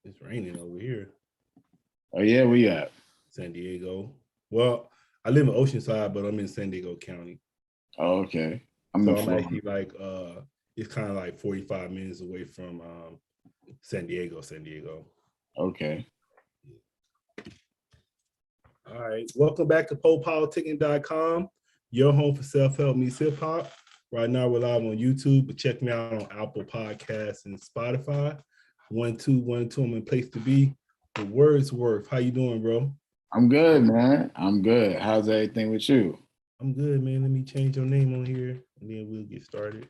It's raining over here. Oh yeah, where you at? San Diego. Well, I live in Oceanside, but I'm in San Diego County. Oh, okay. I'm So in I'm Florida. actually like it's kind of like 45 minutes away from San Diego. Okay. All right. Welcome back to PoPolitickin.com, your home for self-help meets hip-hop. Right now we're live on YouTube, but check me out on Apple Podcasts and Spotify. 1212, I'm in place to be. The Wordsworth. How you doing, bro? I'm good, man. I'm good. How's everything with you? I'm good, man. Let me change your name on here and then we'll get started.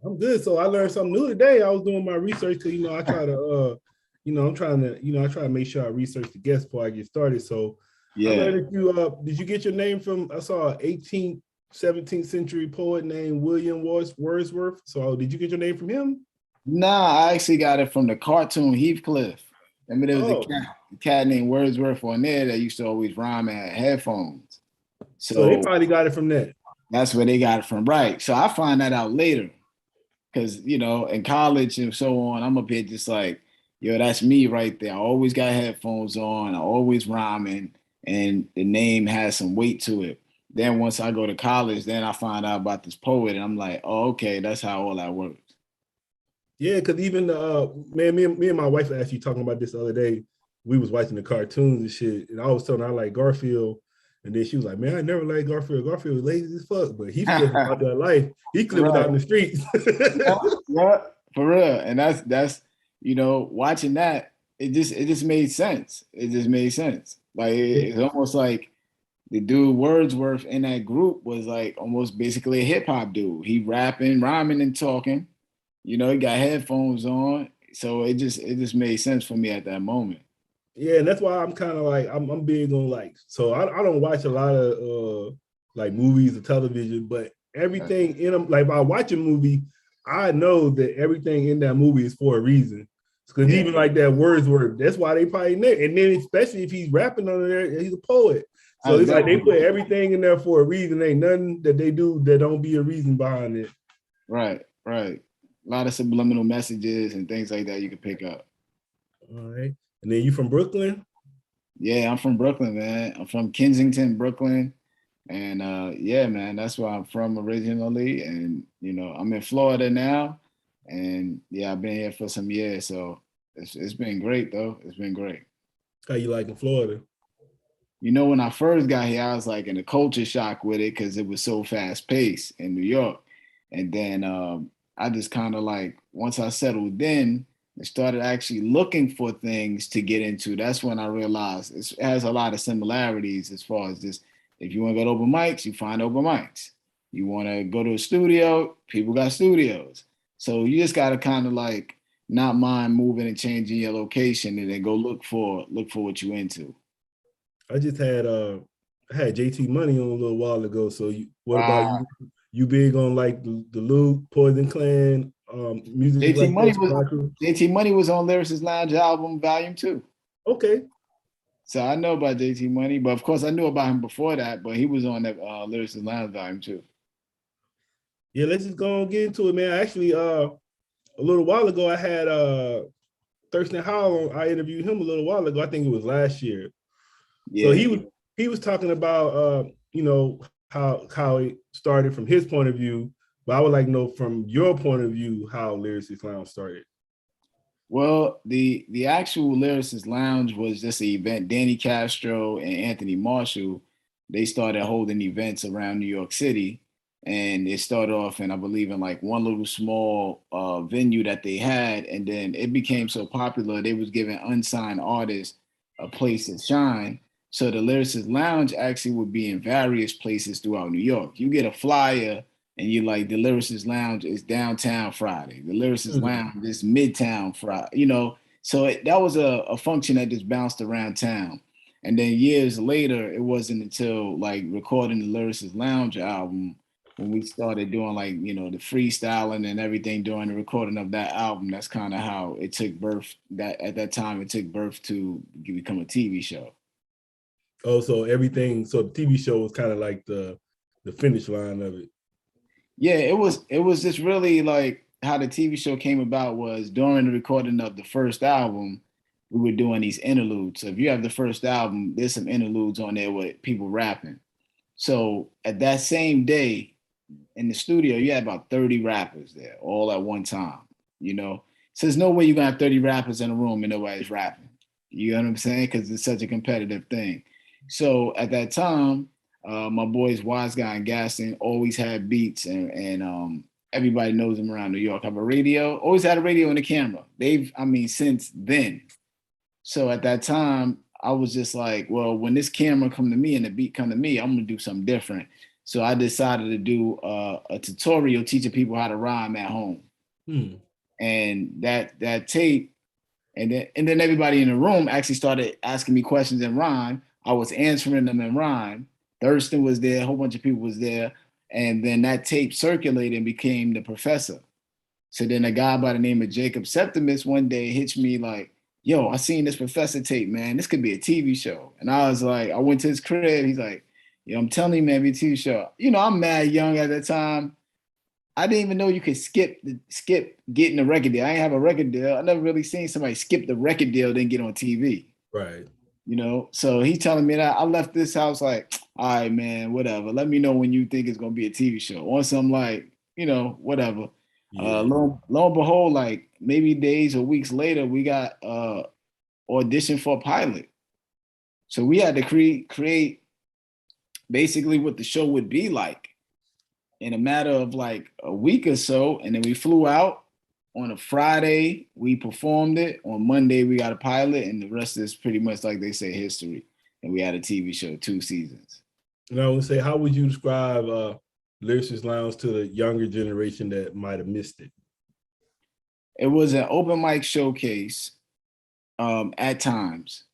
I'm good. So I learned something new today. I was doing my research because I try to I try to make sure I research the guests before I get started. So I learned that you did you get your name from, I saw an 18th, 17th century poet named William Wordsworth. So did you get your name from him? Nah, I actually got it from the cartoon Heathcliff. Remember there was a cat named Wordsworth on there that used to always rhyme and had headphones. So they probably got it from that. That's where they got it from, right? So I find that out later. Because, in college and so on, I'm up here just like, yo, that's me right there. I always got headphones on. I always rhyming, and the name has some weight to it. Then once I go to college, then I find out about this poet, and I'm like, oh, okay, that's how all that works. Yeah, because even me and my wife actually talking about this the other day. We was watching the cartoons and shit, and I was telling her I like Garfield. And then she was like, man, I never liked Garfield. Garfield was lazy as fuck, but he flipped about that life. He flipped out in the streets. yeah, for real. And that's watching that, it just made sense. It just made sense. Like it's almost like the dude Wordsworth in that group was like almost basically a hip hop dude. He rapping, rhyming, and talking. He got headphones on. So it just made sense for me at that moment. Yeah, and that's why I'm kind of like I'm big on so I don't watch a lot of like movies or television, but everything in them, like if I watch a movie, I know that everything in that movie is for a reason. Because even like that Wordsworth, that's why they probably know. And then especially if he's rapping under there, he's a poet. So it's like they put everything in there for a reason. Ain't nothing that they do that don't be a reason behind it. Right. A lot of subliminal messages and things like that you can pick up. All right. And then you from Brooklyn? Yeah, I'm from Brooklyn, man. I'm from Kensington, Brooklyn. And yeah, man, that's where I'm from originally. And, I'm in Florida now. And yeah, I've been here for some years. So it's been great, though. It's been great. How you like in Florida? When I first got here, I was like in a culture shock with it because it was so fast paced in New York. And then I just kind of like, once I settled in, and started actually looking for things to get into, that's when I realized it has a lot of similarities as far as this. If you want to go to open mics, you find open mics. You want to go to a studio, people got studios. So you just got to kind of like not mind moving and changing your location and then go look for what you into. I just had JT Money on a little while ago. So what about you? You big on like the Luke, Poison Clan, music? JT Money was on Lyricism Lounge album Volume 2. Okay. So I know about JT Money, but of course I knew about him before that, but he was on that Lyricism Lounge Volume 2. Yeah, let's just go and get into it, man. Actually, a little while ago, I had Thurston Howell on. I interviewed him a little while ago. I think it was last year. Yeah. So he was talking about how it started from his point of view, but I would like to know from your point of view how Lyricist Lounge started. Well, the actual Lyricist Lounge was just an event. Danny Castro and Anthony Marshall, they started holding events around New York City. And it started off in, I believe, in like one little small venue that they had. And then it became so popular, they was giving unsigned artists a place to shine. So the Lyricist Lounge actually would be in various places throughout New York. You get a flyer and you're like, the Lyricist Lounge is downtown Friday. The Lyricist Lounge is midtown Friday, So that was a function that just bounced around town. And then years later, it wasn't until like recording the Lyricist Lounge album when we started doing like, the freestyling and everything during the recording of that album. That's kind of how it took birth. That at that time, it took birth to become a TV show. Oh, so the TV show was kind of like the finish line of it. Yeah, it was just really like how the TV show came about was during the recording of the first album, we were doing these interludes. So if you have the first album, there's some interludes on there with people rapping. So at that same day in the studio, you had about 30 rappers there all at one time, you know. So there's no way you're gonna have 30 rappers in a room and nobody's rapping. You know what I'm saying? Because it's such a competitive thing. So at that time, my boys Wise Guy and Gaston always had beats, and everybody knows them around New York. I have a radio, always had a radio and a camera. Since then. So at that time, I was just like, well, when this camera come to me and the beat come to me, I'm gonna do something different. So I decided to do a tutorial teaching people how to rhyme at home. And that tape, and then everybody in the room actually started asking me questions in rhyme. I was answering them in rhyme. Thurston was there, a whole bunch of people was there. And then that tape circulated and became The Professor. So then a guy by the name of Jacob Septimus one day hits me like, yo, I seen this Professor tape, man. This could be a TV show. And I was like, I went to his crib. He's like, yo, I'm telling you, man, be a TV show. You know, I'm mad young at the time. I didn't even know you could skip getting a record deal. I ain't have a record deal. I never really seen somebody skip the record deal, then get on TV. Right. You know, so he telling me that. I left this house like, all right, man, whatever. Let me know when you think it's gonna be a TV show. Once I'm like, you know, whatever. Yeah. Lo and behold, like maybe days or weeks later, we got audition for a pilot. So we had to create basically what the show would be like in a matter of like a week or so. And then we flew out on a Friday, we performed it. On Monday, we got a pilot, and the rest is pretty much, like they say, history. And we had a TV show, 2 seasons. And I would say, how would you describe Lyricist Lounge to the younger generation that might have missed it? It was an open mic showcase at times,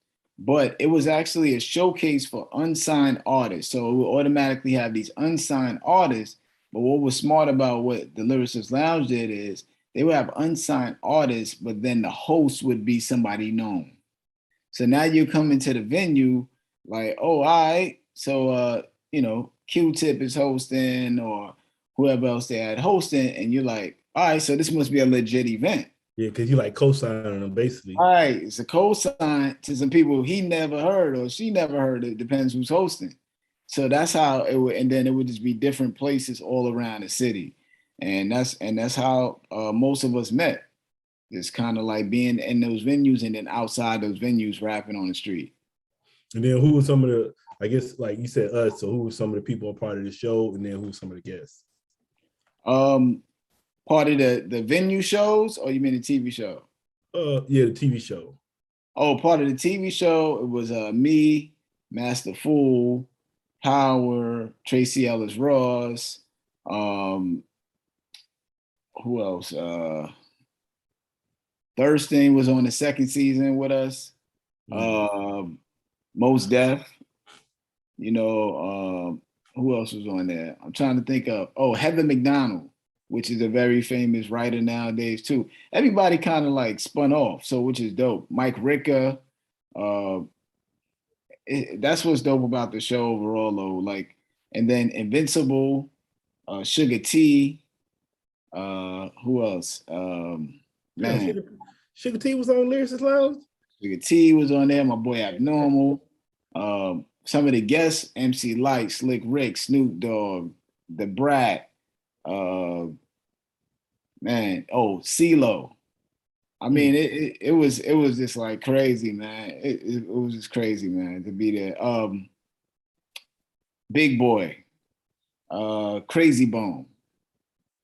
but it was actually a showcase for unsigned artists. So it would automatically have these unsigned artists. But what was smart about what the Lyricist Lounge did is they would have unsigned artists, but then the host would be somebody known. So now you come into the venue like, oh, all right. So, you know, Q-Tip is hosting or whoever else they had hosting. And you're like, all right, so this must be a legit event. Yeah, because you like co-signing them basically. All right, it's a co-sign to some people he never heard or she never heard. It depends who's hosting. So that's how it would, and then it would just be different places all around the city. And that's how most of us met. It's kind of like being in those venues and then outside those venues rapping on the street. And then who were some of the, I guess, like you said, us, so who were some of the people a part of the show, and then who were some of the guests? Part of the venue shows, or you mean the TV show? Yeah, the TV show. Oh, part of the TV show, it was me, Master Fool, Power, Tracy Ellis Ross, who else? Thurston was on the second season with us. Most Def, you know, who else was on there? I'm trying to think of, Heather McDonald, which is a very famous writer nowadays too. Everybody kind of like spun off, so which is dope. Mike Ricka, that's what's dope about the show overall though. Like, and then Invincible, Sugar T, who else? Man, Sugar T was on Lyricist Lounge? Sugar T was on there, my boy Abnormal. Some of the guests, MC Light, Slick Rick, Snoop Dogg, The Brat, CeeLo. I mean, it was just like crazy, man. It was just crazy, man, to be there. Big Boy, Crazy Bone.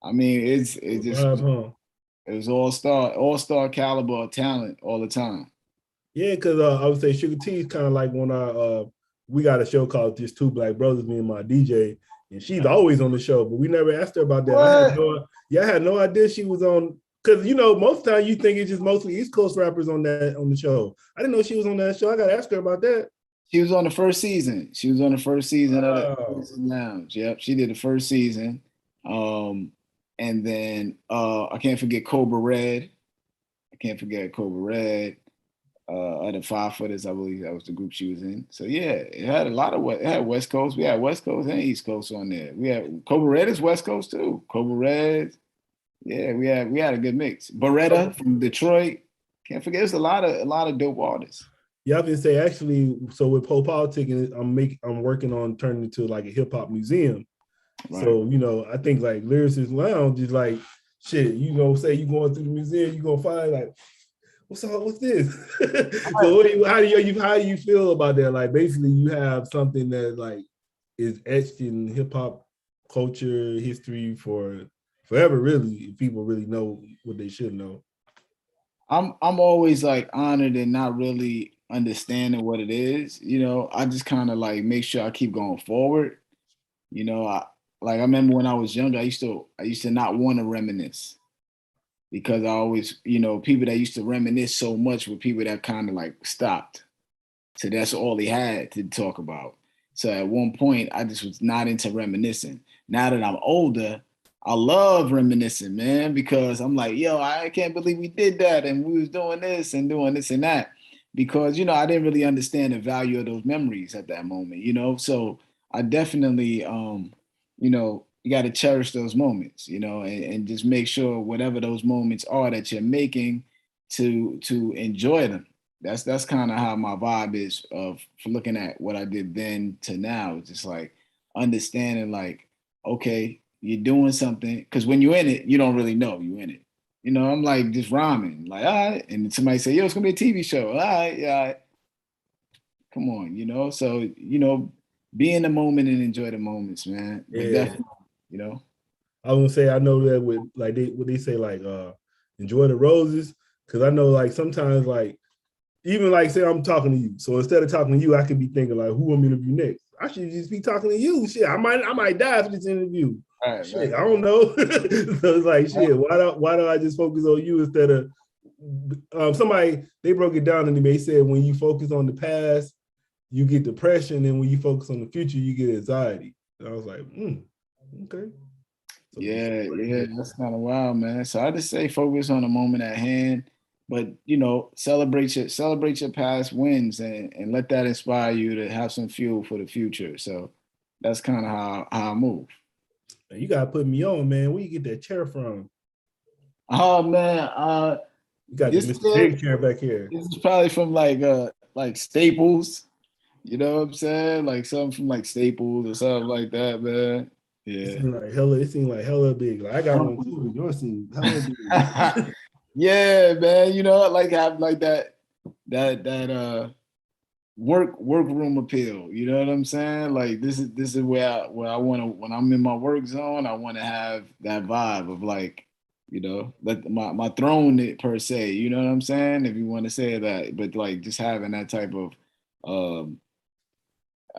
I mean, it was all star caliber of talent all the time. Yeah, because I would say Sugar T is kind of like when we got a show called Just Two Black Brothers, me and my DJ, and she's always on the show, but we never asked her about that. I had no idea she was on, because you know, most of the time you think it's just mostly East Coast rappers on the show. I didn't know she was on that show. I gotta ask her about that. She was on the first season. Of the Lounge. Yep, she did the first season. And then I can't forget Cobra Red. Other Five Footers, I believe that was the group she was in. So yeah, it had a lot of it had West Coast. We had West Coast and East Coast on there. We had Cobra Red is West Coast too. Cobra Red, Yeah, we had a good mix. Beretta from Detroit. Can't forget, there's a lot of dope artists. Yeah, I can say actually. So with PoPolitickin, I'm working on turning it to like a hip hop museum. Right. So I think like Lyricism Lounge is like shit. Say you going through the museum, you gonna find like what's this? So how do you feel about that? Like basically, you have something that like is etched in hip hop culture history for forever. Really, if people really know what they should know. I'm always like honored and not really understanding what it is. I just kind of like make sure I keep going forward. I remember when I was younger, I used to not want to reminisce because I always, people that used to reminisce so much were people that kind of like stopped. So that's all they had to talk about. So at one point, I just was not into reminiscing. Now that I'm older, I love reminiscing, man, because I'm like, yo, I can't believe we did that and we was doing this and that. Because, I didn't really understand the value of those memories at that moment. So I definitely you got to cherish those moments, and just make sure whatever those moments are that you're making to enjoy them. That's kind of how my vibe is of for looking at what I did then to now. It's just like understanding like, okay, you're doing something because when you're in it, you don't really know you're in it. I'm like just rhyming, like, all right. And then somebody say, yo, it's gonna be a TV show. All right, yeah, all right. Come on. So, be in the moment and enjoy the moments, man. But Yeah, definitely. I was gonna say I know that with like what they say like enjoy the roses because I know like sometimes like even like say I'm talking to you. So instead of talking to you, I could be thinking like, who I'm interview next? I should just be talking to you. Shit, I might die for this interview. Right, Shit, right. I don't know. So it's like shit. Why do I just focus on you instead of somebody? They broke it down and they said when you focus on the past, you get depression, and when you focus on the future, you get anxiety. And I was like, okay. So Yeah, that's kind of wild, man. So I just say focus on the moment at hand, but celebrate your past wins and let that inspire you to have some fuel for the future. So that's kind of how I move. you gotta put me on, man. Where you get that chair from? Oh man, You got the this Mr. chair, Big chair back here. this is probably from like Staples. You know what I'm saying? Like something from like Staples or something like that, man. It Yeah. seemed like hella. It seemed like hella big. Like I got one too, but yours seemed hella big. Yeah, man. I like have like that workroom appeal. You know what I'm saying? Like this is where I want to when I'm in my work zone. I want to have that vibe of like let my throne it per se. You know what I'm saying? If you want to say that, but like just having that type of um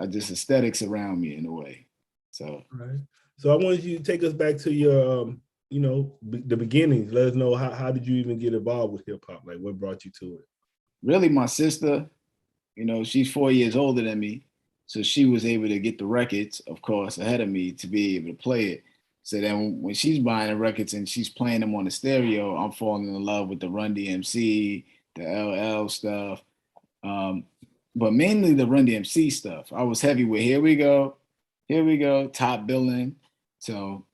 just aesthetics around me in a way. So. Right. So I wanted you to take us back to your, the beginnings. Let us know how did you even get involved with hip hop? Like what brought you to it? Really, my sister, she's 4 years older than me. So she was able to get the records, of course, ahead of me to be able to play it. So then when she's buying the records and she's playing them on the stereo, I'm falling in love with the Run DMC, the LL stuff, but mainly the Run DMC stuff. I was heavy with Here We Go, Top Billing. So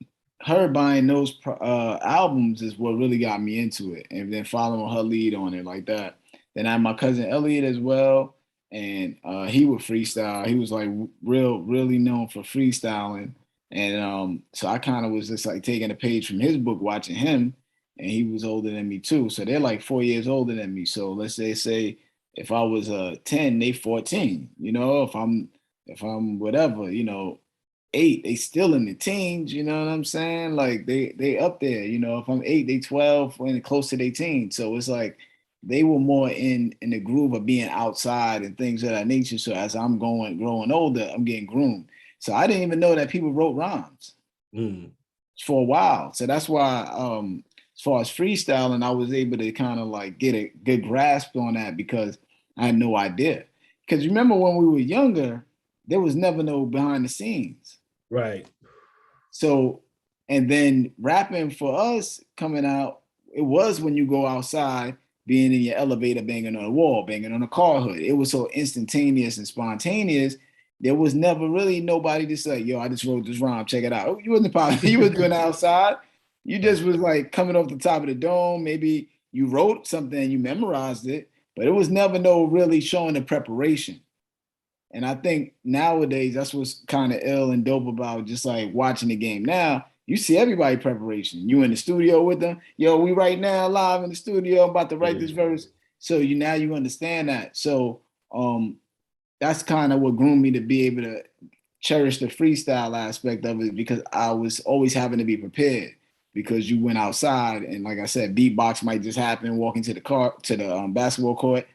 her buying those albums is what really got me into it, and then following her lead on it like that. Then I had my cousin Elliot as well, and he would freestyle. He was like really known for freestyling, and so I kind of was just like taking a page from his book, watching him, and he was older than me too. So they're like 4 years older than me. So let's say if I was 10, they 14. If I'm whatever, 8, they still in the teens, you know what I'm saying? Like they up there, if I'm 8, they 12 and close to their teens. So it's like they were more in the groove of being outside and things of that nature. So as I'm growing older, I'm getting groomed. So I didn't even know that people wrote rhymes for a while. So that's why as far as freestyling, I was able to kind of like get a good grasp on that because I had no idea. Because remember when we were younger, there was never no behind the scenes. Right. So, and then rapping for us coming out, it was when you go outside, being in your elevator, banging on a wall, banging on a car hood. It was so instantaneous and spontaneous. There was never really nobody to say, yo, I just wrote this rhyme, check it out. You wasn't probably, you was doing it outside. You just was like coming off the top of the dome. Maybe you wrote something and you memorized it, but it was never no really showing the preparation. And I think nowadays that's what's kind of ill and dope about just like watching the game now. You see everybody preparation. You in the studio with them. Yo, we right now live in the studio. I'm about to write this verse. So now you understand that. So that's kind of what groomed me to be able to cherish the freestyle aspect of it, because I was always having to be prepared, because you went outside and like I said, beatbox might just happen, walking to the basketball court.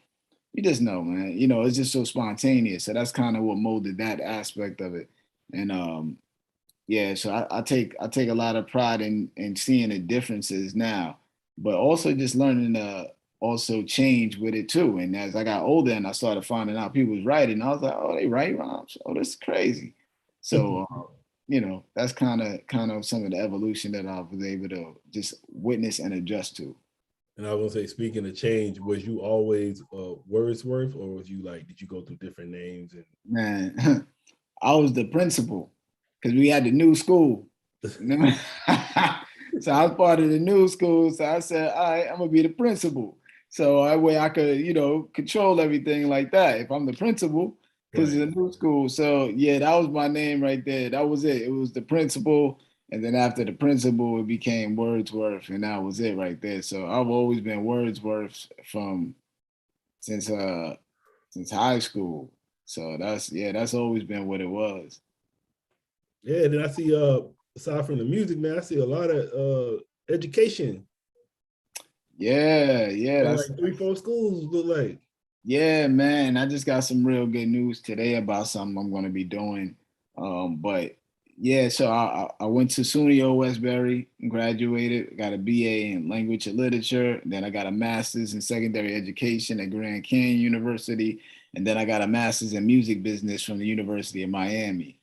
You just know, man, you know, it's just so spontaneous. So that's kind of what molded that aspect of it. And yeah, so I take a lot of pride in seeing the differences now, but also just learning to also change with it too. And as I got older and I started finding out people was writing, I was like, oh, they write rhymes. Oh, this is crazy. So you know, that's kind of some of the evolution that I was able to just witness and adjust to. And I was gonna say, speaking of change, was you always Wordsworth, or was you like, did you go through different names? And Man, I was the principal because we had the new school. You know? So I was part of the new school. So I said, all right, I'm gonna be the principal. So that way I could, you know, control everything like that. If I'm the principal, because it's a new school. So yeah, that was my name right there. That was it. It was the principal. And then after the principal, it became Wordsworth, and that was it right there. So I've always been Wordsworth since high school. So that's always been what it was. Yeah, then I see aside from the music, man, I see a lot of education. Yeah, Like 3-4 schools look like. Yeah, man. I just got some real good news today about something I'm going to be doing. But yeah, so I went to SUNY Westbury and graduated. Got a BA in language and literature. Then I got a master's in secondary education at Grand Canyon University. And then I got a master's in music business from the University of Miami.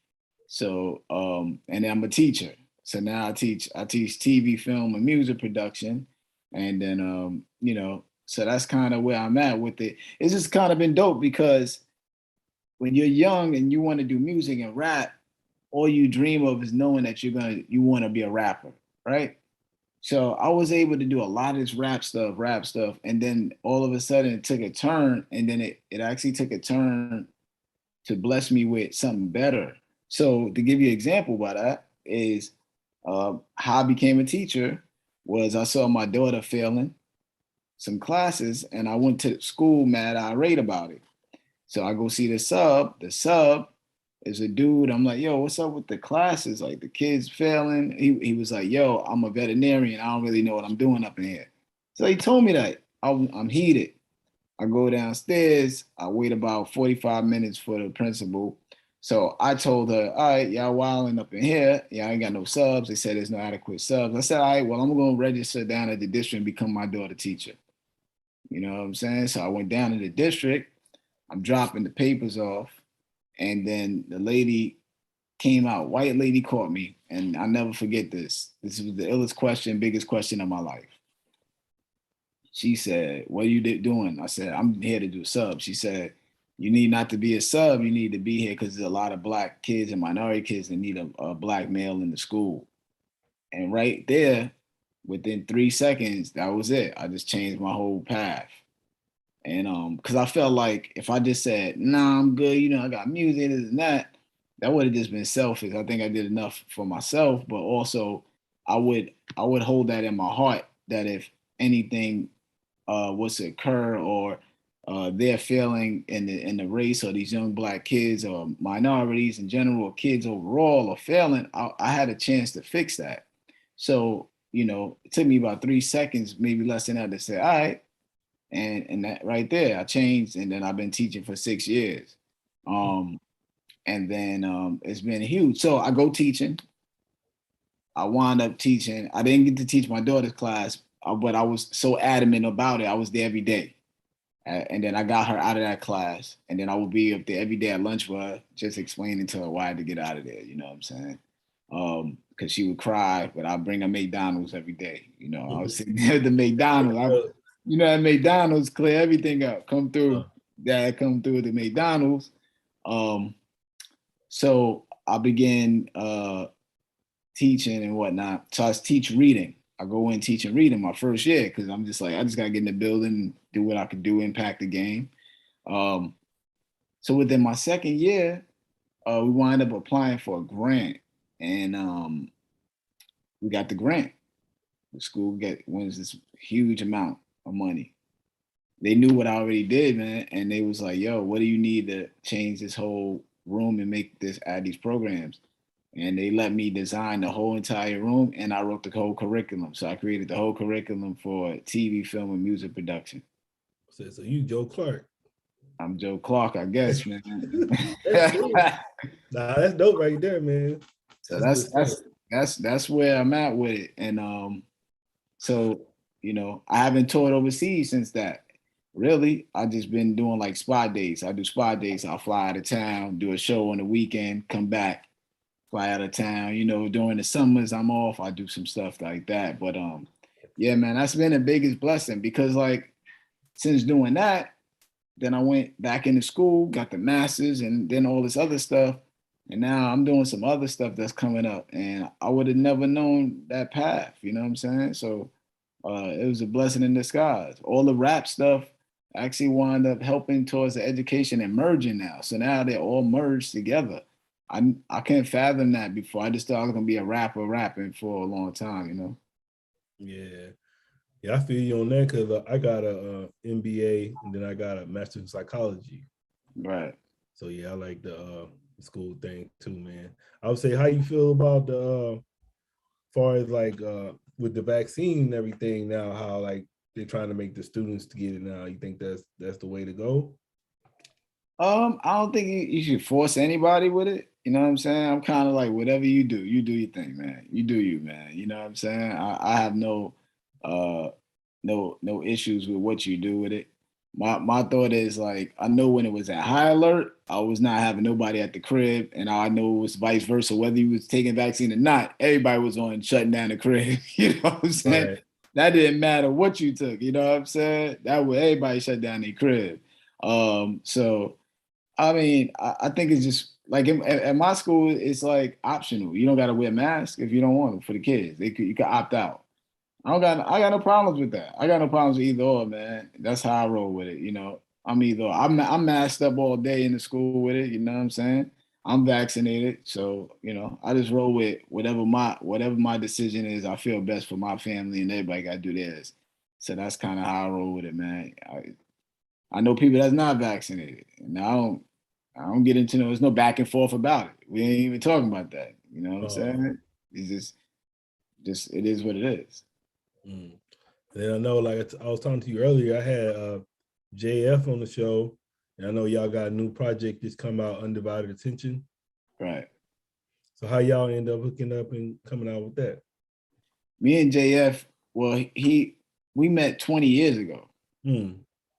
So, and then I'm a teacher. So now I teach TV, film, and music production. And then, you know, so that's kind of where I'm at with it. It's just kind of been dope because when you're young and you want to do music and rap, all you dream of is knowing that you want to be a rapper, right? So I was able to do a lot of this rap stuff, and then all of a sudden it took a turn, and then it actually took a turn to bless me with something better. So to give you an example by that is how I became a teacher was I saw my daughter failing some classes and I went to school mad irate about it. So I go see the sub. The sub is a dude. I'm like, yo, what's up with the classes? Like the kids failing. He was like, yo, I'm a veterinarian. I don't really know what I'm doing up in here. So he told me that. I'm heated. I go downstairs. I wait about 45 minutes for the principal. So I told her, all right, y'all wilding up in here. Yeah, I ain't got no subs. They said there's no adequate subs. I said, all right, well, I'm going to register down at the district and become my daughter teacher. You know what I'm saying? So I went down to the district. I'm dropping the papers off. And then the lady came out, white lady caught me. And I'll never forget this. This was the illest question, biggest question of my life. She said, what are you doing? I said, I'm here to do subs. She said, you need not to be a sub. You need to be here because there's a lot of black kids and minority kids that need a black male in the school. And right there, within 3 seconds, that was it. I just changed my whole path. And because I felt like if I just said, nah, I'm good, you know, I got music, this and that would have just been selfish. I think I did enough for myself, but also I would hold that in my heart that if anything was to occur or they're failing in the race, or these young black kids or minorities in general, or kids overall are failing, I had a chance to fix that. So, you know, it took me about 3 seconds, maybe less than that, to say, all right. And that right there, I changed, and then I've been teaching for 6 years. And then it's been huge. So I go teaching. I wound up teaching. I didn't get to teach my daughter's class, but I was so adamant about it. I was there every day. And then I got her out of that class. And then I would be up there every day at lunch with her, just explaining to her why I had to get out of there. You know what I'm saying? Because she would cry, but I'd bring her McDonald's every day. You know, I was sitting there at the McDonald's. You know, at McDonald's, clear everything up. Come through. Dad, come through the McDonald's. So I began teaching and whatnot. So I teach reading. I go in teaching reading my first year because I'm just like, I just gotta get in the building, do what I could do, impact the game. So within my second year, we wind up applying for a grant, and we got the grant. The school wins this huge amount of money. They knew what I already did, man, and they was like, "Yo, what do you need to change this whole room and make this add these programs?" And they let me design the whole entire room, and I wrote the whole curriculum. So I created the whole curriculum for TV, film, and music production. So you Joe Clark. I'm Joe Clark, I guess, man. That's dope right there, man. So that's where I'm at with it. And so I haven't toured overseas since that. Really, I just been doing like spot days. I do spot days. I'll fly out of town, do a show on the weekend, come back, fly out of town. During the summers I'm off, I do some stuff like that. But yeah, man, that's been the biggest blessing because like since doing that, then I went back into school, got the master's, and then all this other stuff. And now I'm doing some other stuff that's coming up. And I would have never known that path, you know what I'm saying? So it was a blessing in disguise. All the rap stuff actually wound up helping towards the education and merging now. So now they're all merged together. I can't fathom that before. I just thought I was gonna be a rapper rapping for a long time, Yeah, I feel you on that because I got a MBA and then I got a master's in psychology. Right. So yeah, I like the school thing too, man. I would say, how you feel about the far as like with the vaccine and everything now, how like they're trying to make the students to get it now. You think that's the way to go? I don't think you should force anybody with it. You know what I'm saying? I'm kind of like, whatever you do your thing, man. You do you, man. You know what I'm saying? I have no issues with what you do with it. My thought is like, I know when it was at high alert, I was not having nobody at the crib, and I know it was vice versa. Whether you was taking vaccine or not, everybody was on shutting down the crib. You know what I'm saying? Right. That didn't matter what you took. You know what I'm saying? That way everybody shut down their crib. So I mean, I think it's just like at my school, it's like optional. You don't got to wear a mask if you don't want to for the kids. You can opt out. I got no problems with that. I got no problems with either or, man. That's how I roll with it. I'm either I'm masked up all day in the school with it. You know what I'm saying? I'm vaccinated, so I just roll with whatever my decision is. I feel best for my family, and everybody got to do theirs. So that's kind of how I roll with it, man. I know people that's not vaccinated, and I don't get into there's no back and forth about it. We ain't even talking about that. You know what I'm saying? It's just it is what it is. And then I know, like I was talking to you earlier, I had JF on the show, and I know y'all got a new project that's come out, Undivided Attention. Right. So how y'all end up hooking up and coming out with that? Me and JF, well, we met 20 years ago.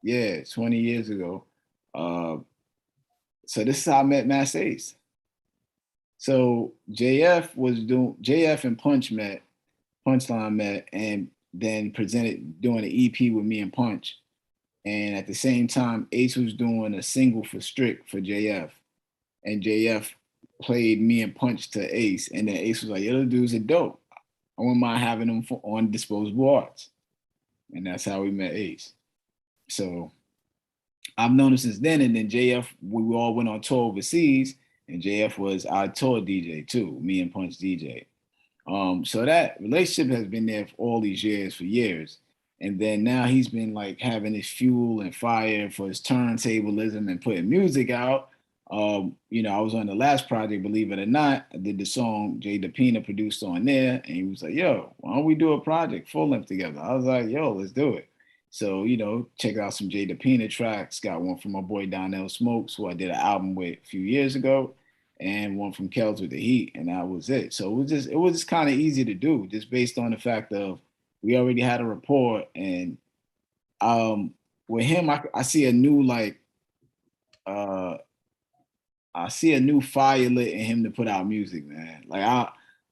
Yeah, 20 years ago. So this is how I met Mass Ace. So JF and Punchline met, and then presented doing an EP with me and Punch. And at the same time, Ace was doing a single for Strict for JF. And JF played me and Punch to Ace. And then Ace was like, yo, those dudes are dope. I wouldn't mind having them on Disposable Arts. And that's how we met Ace. So I've known him since then. And then JF, we all went on tour overseas. And JF was our tour DJ too, me and Punch DJ. So that relationship has been there for all these years, for years. And then now he's been like having his fuel and fire for his turntablism and putting music out. I was on the last project, believe it or not. I did the song Jay DePina produced on there, and he was like, yo, why don't we do a project full length together? I was like, yo, let's do it. So, check out some Jay DePina tracks. Got one from my boy Donnell Smokes, who I did an album with a few years ago, and one from Kels with the Heat, and that was it. So it was just kind of easy to do, just based on the fact of we already had a rapport. And with him, I see a new fire lit in him to put out music, man. Like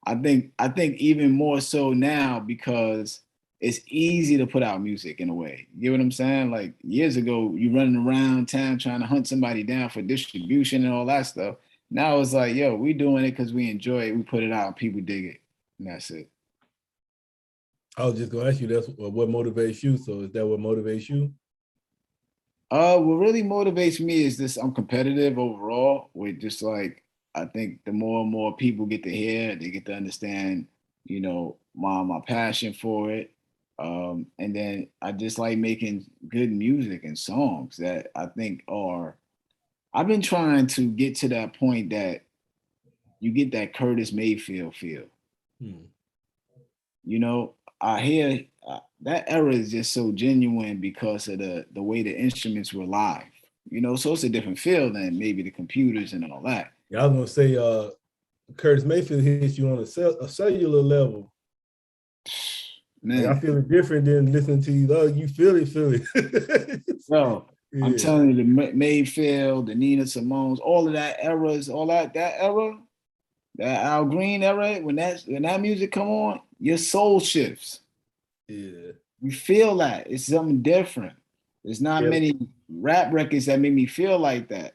I think even more so now, because it's easy to put out music in a way. You get what I'm saying? Like years ago, you running around town trying to hunt somebody down for distribution and all that stuff. Now it's like, yo, we doing it because we enjoy it. We put it out and people dig it. And that's it. I was just gonna ask you that's what motivates you. So is that what motivates you? What really motivates me is this: I'm competitive overall. With just like I think the more and more people get to hear, they get to understand, my passion for it. And then I just like making good music and songs that I think are. I've been trying to get to that point that you get that Curtis Mayfield feel. Hmm. You know, I hear that era is just so genuine because of the way the instruments were live. So it's a different feel than maybe the computers and all that. Yeah, I was gonna say Curtis Mayfield hits you on a cellular level. Like I Man, feel it different than listening to you. Oh, you feel it. yo, I'm Yeah. telling you, the Mayfield, the Nina Simone's, all of that eras, all that era, that Al Green era, when that music come on, your soul shifts. Yeah. You feel that it's something different. There's not Yeah. many rap records that make me feel like that.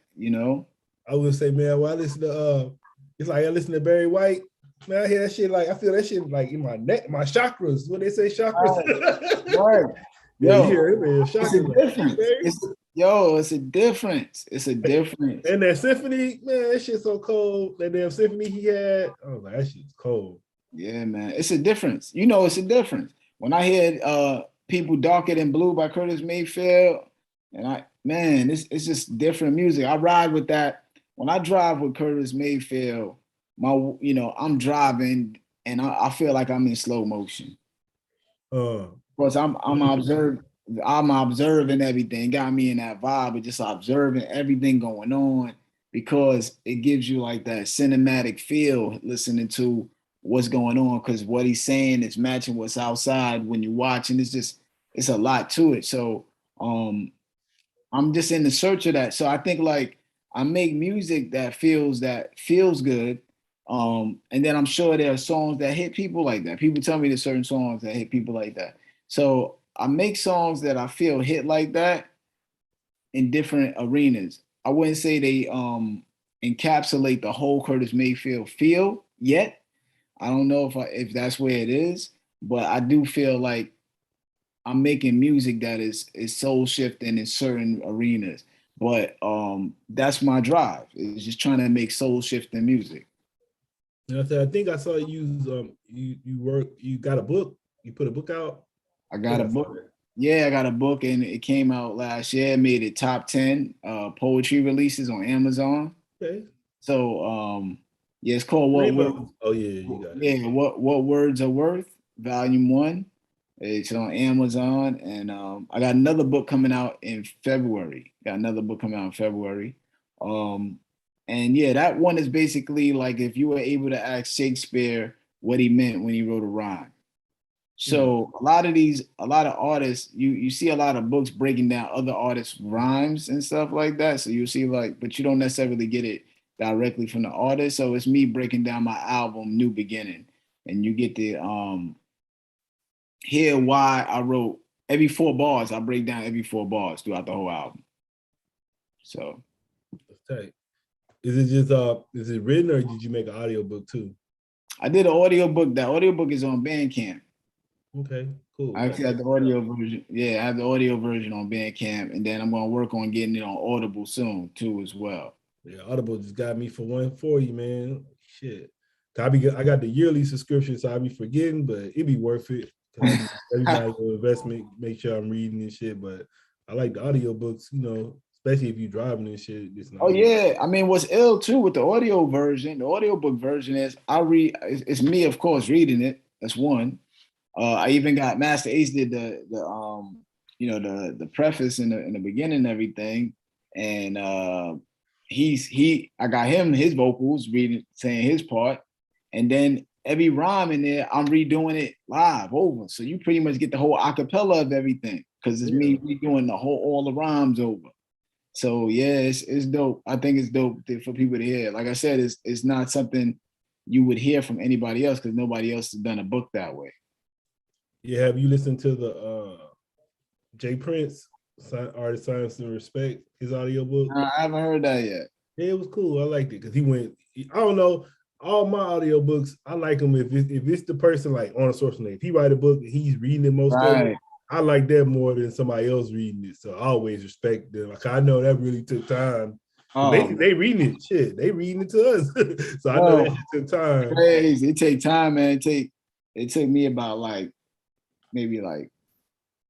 I would say, man, when I listen to it's like I listen to Barry White. Man, I hear that shit like I feel that shit like in my neck, my chakras. What they say, chakras? Right, right. Yeah, you Yo, hear it, man, it's a chakras like difference. Barry. It's a difference. It's a difference. And that symphony, man, that shit's so cold. That damn symphony he had, I was like, that shit's cold. Yeah, man. It's a difference. It's a difference. When I hear People Darker Than Blue by Curtis Mayfield, and it's just different music. I ride with that. When I drive with Curtis Mayfield, I'm driving and I feel like I'm in slow motion. Uh, Because I'm observing everything, got me in that vibe of just observing everything going on because it gives you like that cinematic feel listening to what's going on because what he's saying is matching what's outside when you're watching. It's a lot to it. So I'm just in the search of that. So I think like I make music that feels good. And then I'm sure there are songs that hit people like that. People tell me there's certain songs that hit people like that. So I make songs that I feel hit like that in different arenas. I wouldn't say they encapsulate the whole Curtis Mayfield feel yet. I don't know if that's where it is, but I do feel like I'm making music that is soul shifting in certain arenas. But that's my drive. Is just trying to make soul shifting music. and I said, I think I saw you use you got a book, you put a book out. I I think got a I saw book. that. Yeah, I got a book and it came out last year. It made it top 10 poetry releases on Amazon. Okay. So yeah, it's called Name of oh yeah, you got it. What Words Are Worth, Volume 1. It's on Amazon. And I got another book coming out in February. And yeah, that one is basically like if you were able to ask Shakespeare what he meant when he wrote a rhyme. So a lot of artists, you see a lot of books breaking down other artists' rhymes and stuff like that. So you see but you don't necessarily get it directly from the artist. So it's me breaking down my album New Beginning, and you get to hear why I wrote every 4 bars. I break down every 4 bars throughout the whole album. So Okay. Is it just is it written or did you make an audio book too? I did an audio book. That audio book is on Bandcamp. Okay, cool. I actually have the audio version. Yeah, I have the audio version on Bandcamp, and then I'm gonna work on getting it on Audible soon too, as well. Yeah, Audible just got me for 140, man. Shit. I got the yearly subscription, so I be forgetting, but it be worth it. Every valuable investment, make sure I'm reading this shit. But I like the audiobooks, especially if you're driving and shit. It's Oh nice. yeah, I mean, what's ill too with the audio version? The audiobook version is I read. It's me, of course, reading it. That's one. I even got Master Ace did the preface in the beginning and everything, and I got him his vocals reading saying his part, and then every rhyme in there I'm redoing it live over, so you pretty much get the whole acapella of everything because it's me redoing all the rhymes over. So yeah, it's dope. I think it's dope for people to hear. Like I said, it's not something you would hear from anybody else because nobody else has done a book that way. Yeah, have you listened to the Jay Prince, Artist, Science, and Respect, his audiobook? I haven't heard that yet. Yeah, it was cool. I liked it because he went, I don't know. all my audiobooks, I like them if it's the person like on a source name. If he write a book and he's reading it most of it, I like that more than somebody else reading it. So I always respect them. Like I know that really took time. They reading it. Shit, they reading it to us. So I know that shit took time. Crazy. It take time, man. It took me about like maybe like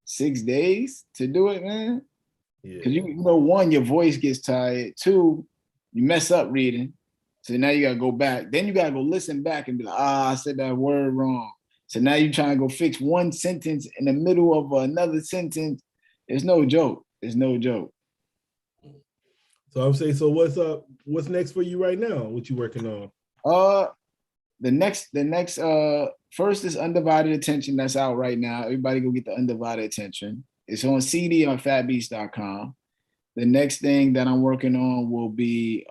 6 days to do it, man. Because you know, one, your voice gets tired. Two, you mess up reading. So now you gotta go back. Then you gotta go listen back and be like, I said that word wrong. So now you're trying to go fix one sentence in the middle of another sentence. It's no joke. It's no joke. So I'm saying, so what's up? What's next for you right now? What you working on? The next first is Undivided Attention that's out right now. Everybody go get the Undivided Attention. It's on CD on fatbeats.com. The next thing that I'm working on will be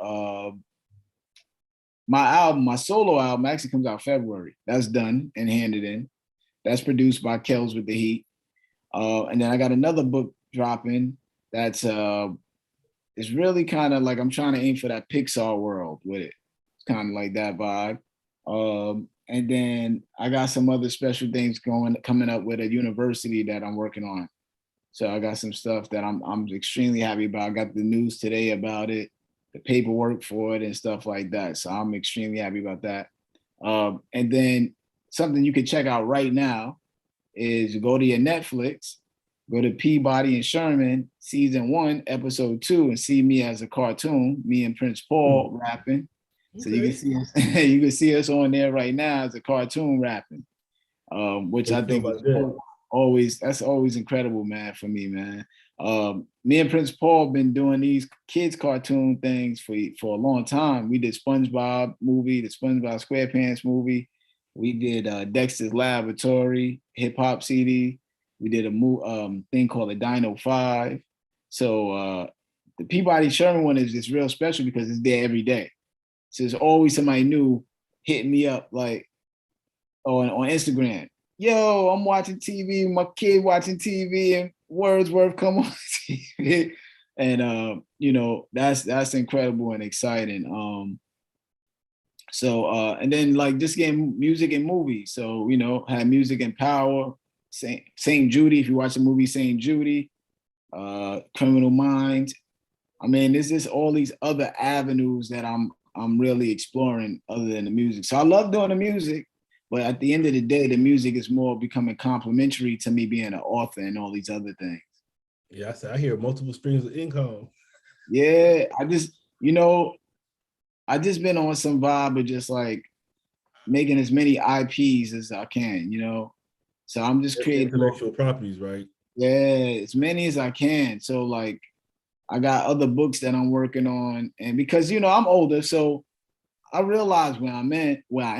my album, my solo album actually comes out February. That's done and handed in. That's produced by Kells with the Heat. And then I got another book dropping that's it's really kind of like I'm trying to aim for that Pixar world with it. It's kind of like that vibe. And then I got some other special things coming up with a university that I'm working on. So I got some stuff that I'm extremely happy about. I got the news today about it, the paperwork for it and stuff like that. So I'm extremely happy about that. And then something you can check out right now is go to your Netflix, go to Peabody and Sherman, season 1, episode 2, and see me as a cartoon, me and Prince Paul rapping. So you can see us, you can see us on there right now as a cartoon rapping, which I think is that's always incredible, man, for me, man. Me and Prince Paul been doing these kids cartoon things for a long time. We did SpongeBob movie, the SpongeBob SquarePants movie. We did Dexter's Laboratory, hip hop CD. We did a thing called a Dino 5. So the Peabody Sherman one is just real special because it's there every day. So there's always somebody new hitting me up like on Instagram. Yo, I'm watching TV, my kid watching TV, and Wordsworth come on TV. And you know, that's incredible and exciting. And then like just getting music and movies. So, you know, had Music and Power, St. Judy, if you watch the movie St. Judy, Criminal Minds. I mean, there's just all these other avenues that I'm really exploring other than the music. So I love doing the music, but at the end of the day, the music is more becoming complementary to me being an author and all these other things. Yeah, I hear multiple streams of income. Yeah, I just been on some vibe of just like making as many IPs as I can, you know? So I'm just creating intellectual properties, right? Yeah, as many as I can. So like, I got other books that I'm working on, and because you know I'm older, so I realize where I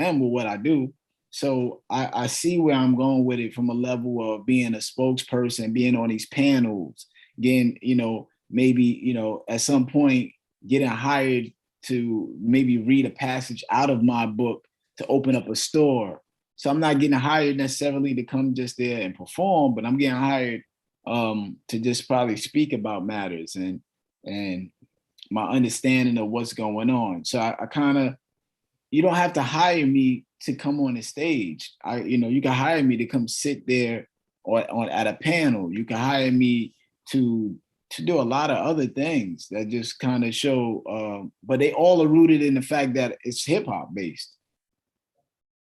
am with what I do. So I see where I'm going with it from a level of being a spokesperson, being on these panels, getting, you know, maybe, you know, at some point getting hired to maybe read a passage out of my book to open up a store. So I'm not getting hired necessarily to come just there and perform, but I'm getting hired to just probably speak about matters and my understanding of what's going on. So I kind of, you don't have to hire me to come on the stage. You can hire me to come sit there or at a panel. You can hire me to do a lot of other things that just kind of show, but they all are rooted in the fact that it's hip hop based.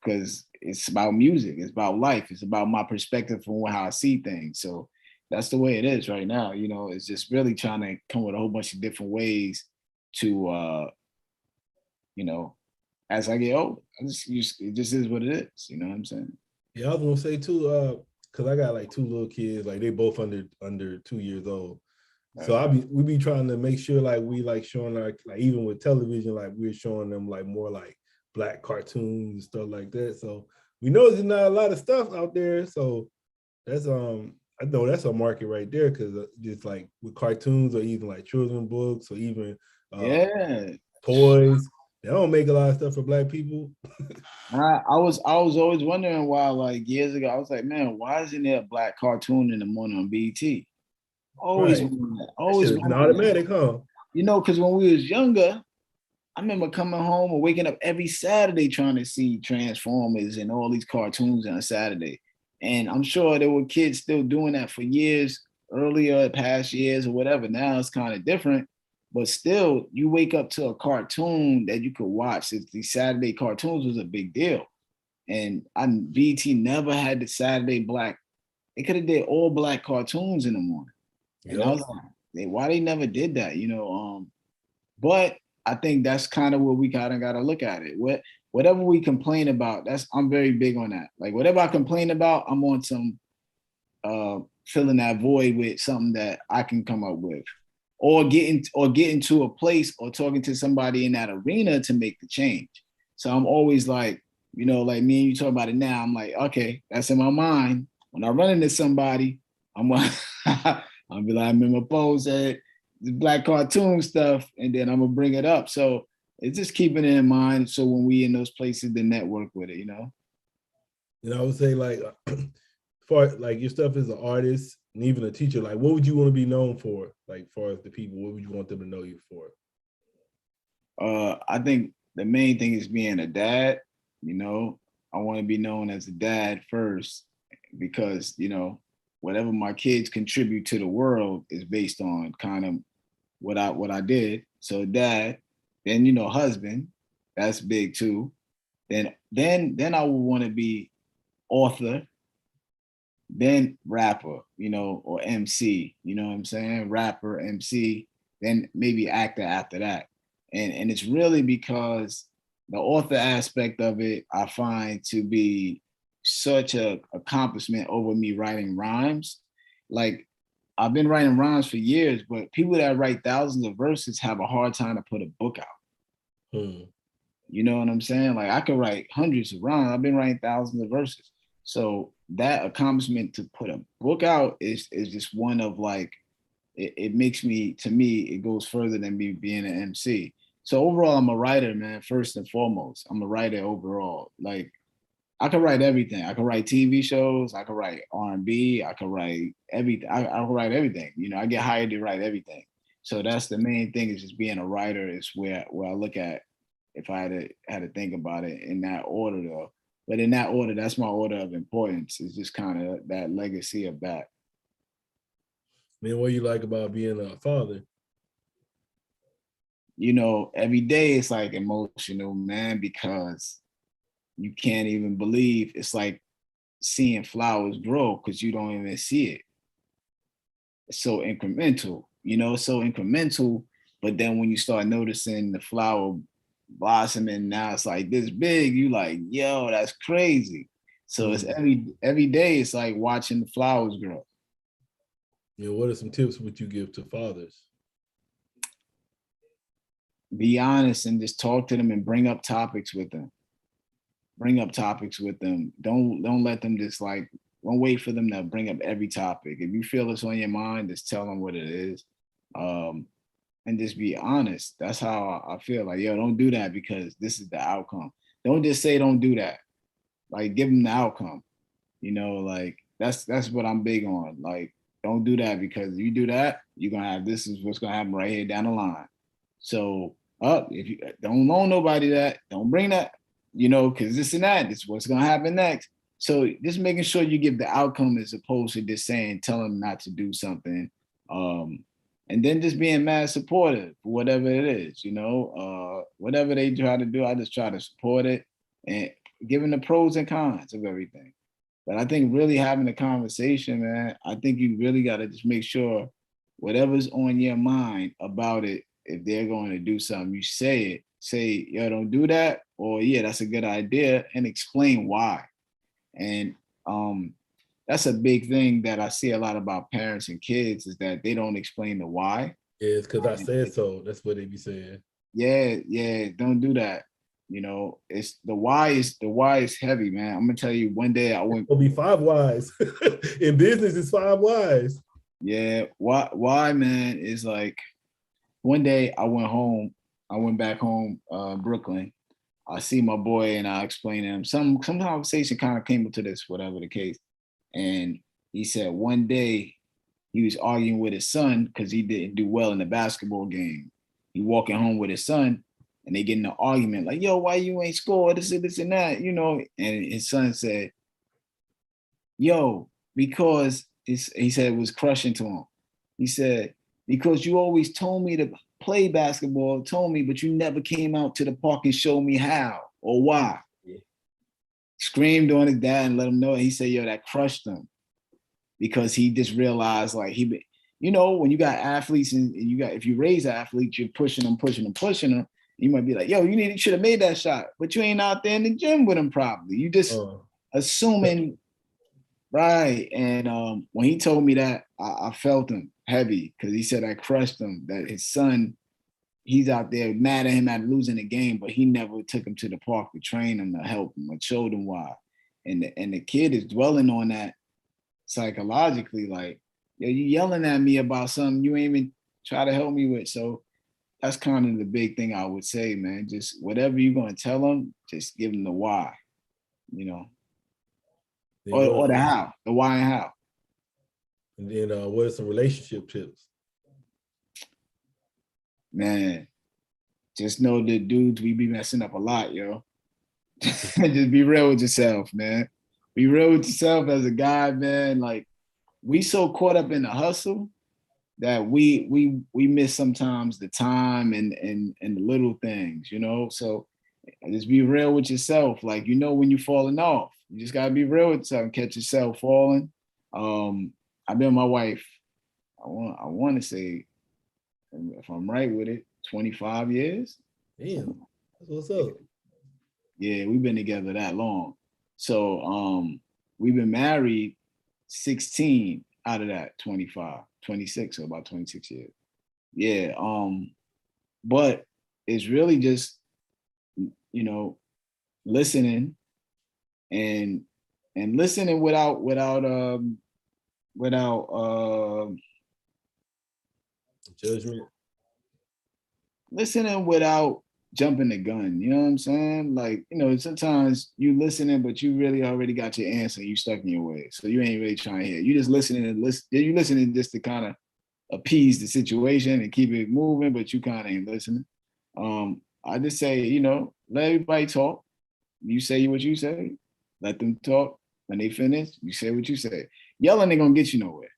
Because it's about music, it's about life, it's about my perspective from how I see things. So that's the way it is right now. You know, it's just really trying to come with a whole bunch of different ways to, you know, as I get older, it just is what it is. You know what I'm saying? Yeah, I was gonna say too, because I got like 2 little kids, like they both under 2 years old. So we be trying to make sure like we like showing like even with television, like we're showing them like more like Black cartoons and stuff like that. So we know there's not a lot of stuff out there. So that's I know that's a market right there, because just like with cartoons or even like children's books or even toys, they don't make a lot of stuff for Black people. I was always wondering why, like years ago, I was like, man, why isn't there a Black cartoon in the morning on BT? Always, right. always been automatic, huh? You know, because when we was younger, I remember coming home and waking up every Saturday trying to see Transformers and all these cartoons on a Saturday. And I'm sure there were kids still doing that for years earlier, past years or whatever. Now it's kind of different. But still, you wake up to a cartoon that you could watch. These Saturday cartoons was a big deal. And BT never had the Saturday black. They could have did all black cartoons in the morning. And I was like, why they never did that? But I think that's kind of what we kind of got to look at it. Whatever we complain about, I'm very big on that. Like whatever I complain about, I'm on some filling that void with something that I can come up with, or getting to a place or talking to somebody in that arena to make the change. So I'm always like, like me and you talk about it now. I'm like, okay, that's in my mind. When I run into somebody, I'll be like, I remember Poe said the black cartoon stuff, and then I'm gonna bring it up. So it's just keeping it in mind. So when we in those places, to network with it, And I would say like, for like your stuff as an artist and even a teacher, like what would you want to be known for? Like far as the people, what would you want them to know you for? I think the main thing is being a dad. I want to be known as a dad first, because whatever my kids contribute to the world is based on kind of what I did. So dad, then husband, that's big too. Then I would want to be author, then rapper, or MC, you know what I'm saying? Rapper, MC, then maybe actor after that. And it's really because the author aspect of it, I find to be such a accomplishment over me writing rhymes. Like I've been writing rhymes for years, but people that write thousands of verses have a hard time to put a book out. You know what I'm saying? Like I could write hundreds of rhymes. I've been writing thousands of verses. So that accomplishment to put a book out is just one of like, it makes me, to me, it goes further than me being an MC. So overall, I'm a writer, man, first and foremost. I'm a writer overall. Like I could write everything. I could write TV shows. I could write R&B. I could write everything. I could write everything. I get hired to write everything. So that's the main thing, is just being a writer is where I look at, if I had to think about it in that order though. But in that order, that's my order of importance. It's just kind of that legacy of that. Man, what do you like about being a father? Every day it's like emotional, man, because you can't even believe, it's like seeing flowers grow because you don't even see it. It's so incremental, so incremental. But then when you start noticing the flower blossoming, now it's like this big, you like, yo, that's crazy. So it's every day it's like watching the flowers grow. What are some tips would you give to fathers? Be honest and just talk to them and bring up topics with them. Don't let them just like, don't wait for them to bring up every topic. If you feel it's on your mind, just tell them what it is. And just be honest. That's how I feel. Like, yo, don't do that because this is the outcome. Don't just say don't do that. Like, give them the outcome. Like that's what I'm big on. Like, don't do that because you do that, you're gonna have, this is what's gonna happen right here down the line. So if you don't loan nobody that, don't bring that, because this and that, this is what's gonna happen next. So just making sure you give the outcome as opposed to just saying, tell them not to do something. And then just being mad supportive for whatever it is, whatever they try to do, I just try to support it and giving the pros and cons of everything. But I think really having a conversation, man, I think you really got to just make sure whatever's on your mind about it, if they're going to do something, you say, yo, don't do that, or yeah, that's a good idea, and explain why. And that's a big thing that I see a lot about parents and kids, is that they don't explain the why. Yeah, it's because I said so. That's what they be saying. Yeah, don't do that. It's the why is heavy, man. I'm gonna tell you, one day I went. It'll be 5 whys. In business, it's 5 whys. Yeah, why, man, is like, one day I went back home, Brooklyn. I see my boy and I explained to him some conversation kind of came up to this, whatever the case. And he said one day he was arguing with his son because he didn't do well in the basketball game. He walking home with his son, and they get in an argument like, yo, why you ain't scored this and that, you know? And his son said, yo, because he said it was crushing to him. He said, because you always told me to play basketball, but you never came out to the park and showed me how or why. Yeah. Screamed on his dad and let him know. He said, yo, that crushed him, because he just realized, like, you know, when you got athletes and if you raise athletes, you're pushing them. You might be like, yo, you should have made that shot, but you ain't out there in the gym with him probably. You just assuming, right? And when he told me that, I felt him heavy, because he said I crushed him, that his son, he's out there mad at him at losing the game, but he never took him to the park to train him, to help him, or showed him why. And the kid is dwelling on that psychologically, like, yo, you yelling at me about something you ain't even try to help me with. So that's kind of the big thing I would say, man. Just whatever you're going to tell them, just give them the why, you know, or the how, the why and how. And then what are some relationship tips? Man, just know that dudes, we be messing up a lot, yo. Just be real with yourself, man. Be real with yourself as a guy, man. Like, we so caught up in the hustle that we miss sometimes the time and the little things, you know. So just be real with yourself. Like, you know, when you're falling off, you just gotta be real with yourself and catch yourself falling. I've been with my wife, I want to say, if I'm right with it, 25 years. Damn, what's up? Yeah, we've been together that long. So we've been married 16 out of that 25, 26, so about 26 years. Yeah. But it's really just, you know, listening and listening without judgment. Listening without jumping the gun, you know what I'm saying? Like, you know, sometimes you listening, but you really already got your answer. You stuck in your way, so you ain't really trying to hear. You just listening and you listening just to kind of appease the situation and keep it moving, but you kind of ain't listening. I just say, you know, let everybody talk. You say what you say. Let them talk. When they finish, you say what you say. Yelling ain't gonna get you nowhere.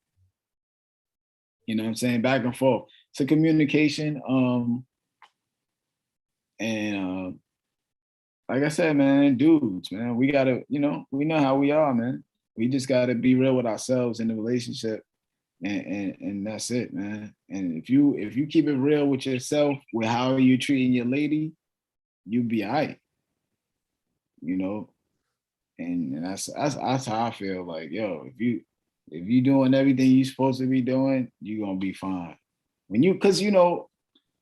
You know what I'm saying? Back and forth. So communication. And like I said, man, dudes, man, we gotta, you know, we know how we are, man. We just gotta be real with ourselves in the relationship, and that's it, man. And if you keep it real with yourself, with how you treating your lady, you be all right, you know. And that's how I feel. Like, yo, if you doing everything you supposed to be doing, you gonna be fine. Cause you know,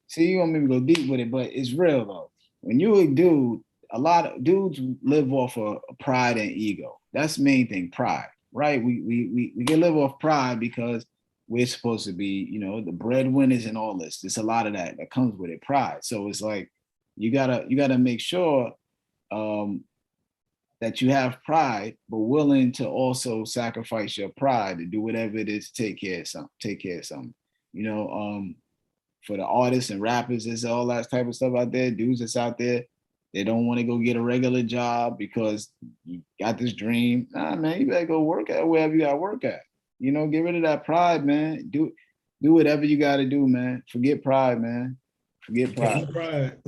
see, you want me to go deep with it, but it's real though. When you a dude, a lot of dudes live off of pride and ego. That's the main thing, pride, right? We can live off pride because we're supposed to be, you know, the breadwinners and all this. There's a lot of that comes with it, pride. So it's like you gotta make sure that you have pride, but willing to also sacrifice your pride to do whatever it is to take care of something. You know, for the artists and rappers, there's all that type of stuff out there. Dudes that's out there, they don't want to go get a regular job because you got this dream. Nah, man, you better go work at wherever you got to work at. You know, get rid of that pride, man. Do whatever you got to do, man. Forget pride, man. Forget pride. Pride.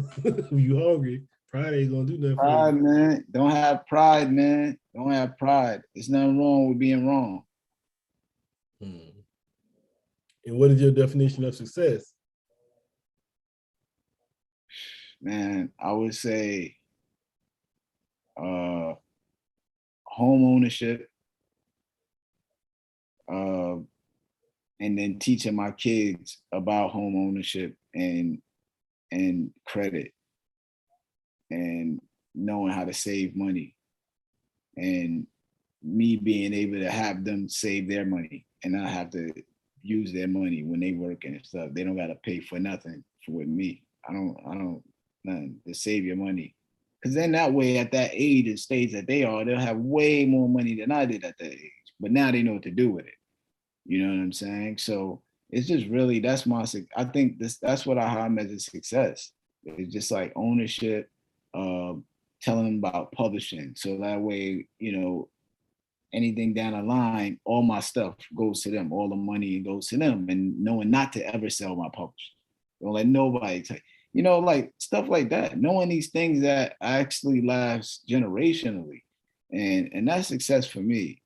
You hungry? Pride ain't gonna do nothing. Pride, man. Don't have pride, man. Don't have pride. There's nothing wrong with being wrong. And what is your definition of success? Man, I would say home ownership, and then teaching my kids about home ownership and credit, and knowing how to save money, and me being able to have them save their money and not have to use their money when they work and stuff. They don't got to pay for nothing with me. I don't nothing to save your money. Because then that way, at that age and stage that they are, they'll have way more money than I did at that age. But now they know what to do with it. You know what I'm saying? So it's just really, I think that's what how I measure success. It's just like ownership, telling them about publishing. So that way, anything down the line, all my stuff goes to them, all the money goes to them, and knowing not to ever sell my publishing. Don't let nobody take, like stuff like that. Knowing these things that actually last generationally. And that's success for me.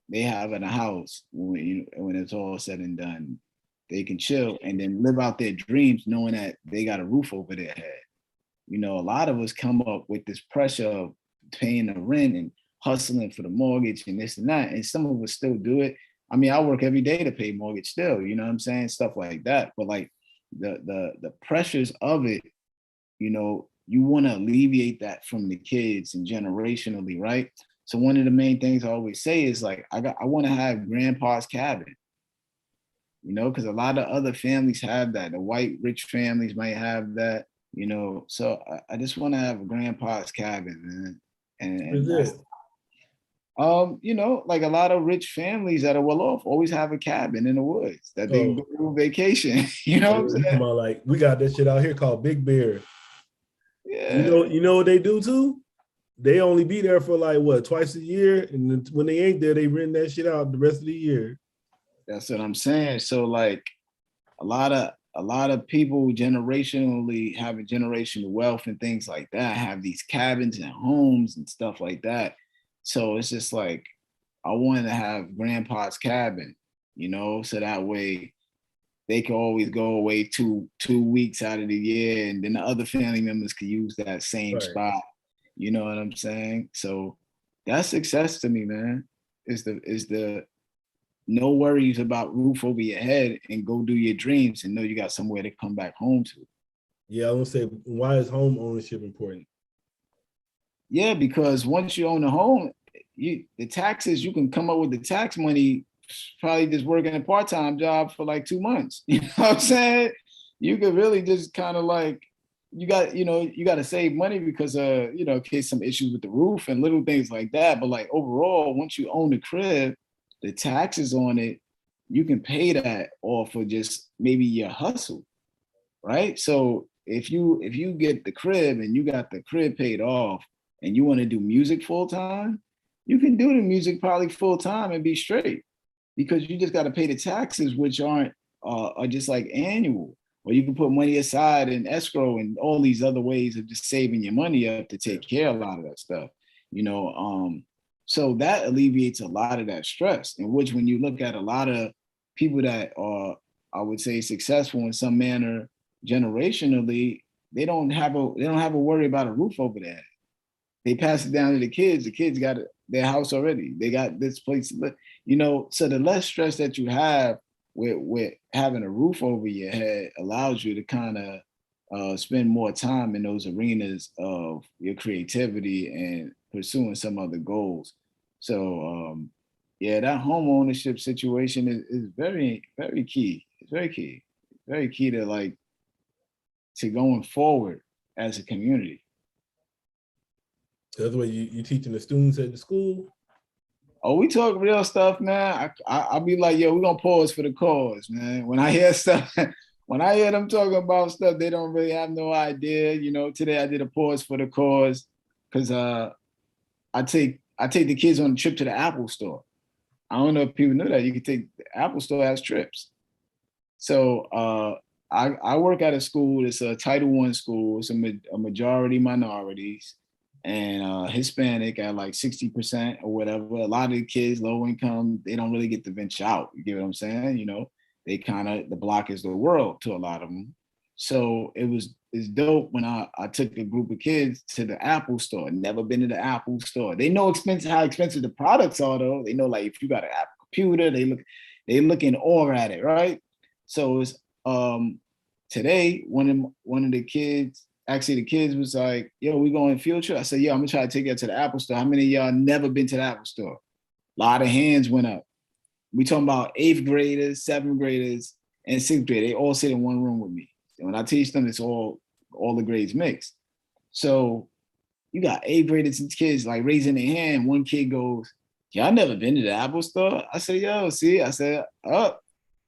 They have in a house when it's all said and done, they can chill and then live out their dreams knowing that they got a roof over their head. A lot of us come up with this pressure of paying the rent and hustling for the mortgage and this and that. And some of us still do it. I mean, I work every day to pay mortgage still, you know what I'm saying? Stuff like that. But like the pressures of it, you want to alleviate that from the kids and generationally, right? So one of the main things I always say is like, I want to have grandpa's cabin, because a lot of other families have that. The white rich families might have that, so I just want to have a grandpa's cabin, man. And that's, like a lot of rich families that are well off always have a cabin in the woods that they can go on vacation. You know what I'm saying? Like, we got this shit out here called Big Bear. Yeah. You know what they do too? They only be there for like what, twice a year, and then when they ain't there, they rent that shit out the rest of the year. That's what I'm saying. So like a lot of people generationally having generational wealth and things like that have these cabins and homes and stuff like that. So it's just like I wanted to have grandpa's cabin, so that way they can always go away 2 weeks out of the year, and then the other family members could use that same spot. You know what I'm saying? So that's success to me, man. Is the no worries about roof over your head and go do your dreams and know you got somewhere to come back home to. Yeah, I want to say, why is home ownership important? Yeah, because once you own a home, the taxes, you can come up with the tax money probably just working a part-time job for like 2 months. You know what I'm saying? You could really just kind of like, you got to save money because in case some issues with the roof and little things like that. But like overall, once you own the crib, the taxes on it, you can pay that off of just maybe your hustle, right? So if you get the crib and you got the crib paid off and you want to do music full time, you can do the music probably full time and be straight, because you just got to pay the taxes, which are just like annual. Or you can put money aside in escrow and all these other ways of just saving your money up to take care of a lot of that stuff, so that alleviates a lot of that stress. In which, when you look at a lot of people that are, I would say, successful in some manner generationally, they don't have a worry about a roof over their head. They pass it down to the kids. The kids got their house already. They got this place to live. So the less stress that you have with having a roof over your head allows you to kind of spend more time in those arenas of your creativity and pursuing some other goals. So that home ownership situation is very, very key. It's very key. Very key to going forward as a community. That's what you teaching the students at the school? Oh, we talk real stuff, man. I'll be like, yo, we're gonna pause for the cause, man. When I hear stuff, when I hear them talking about stuff, they don't really have no idea. Today I did a pause for the cause because I take the kids on a trip to the Apple store. I don't know if people know that. You can take the Apple store has trips. So I work at a school. It's a Title I school. It's a majority minorities and Hispanic at like 60% or whatever. A lot of the kids, low income, they don't really get to venture out. You get what I'm saying? They the block is the world to a lot of them. So it's dope when I took a group of kids to the Apple store. Never been to the Apple store. They know how expensive the products are though. They know like if you got an Apple computer, they look in awe at it, right? So it's today one of the kids, actually the kids was like, yo, we going field trip. I said, yo, I'm gonna try to take you to the Apple store. How many of y'all never been to the Apple store? A lot of hands went up. We talking about 8th graders, 7th graders, and 6th grade. They all sit in one room with me. And when I teach them, it's all the grades mixed. So you got 8th graders and kids like raising their hand. One kid goes, y'all never been to the Apple store? I said, yo, see, I said,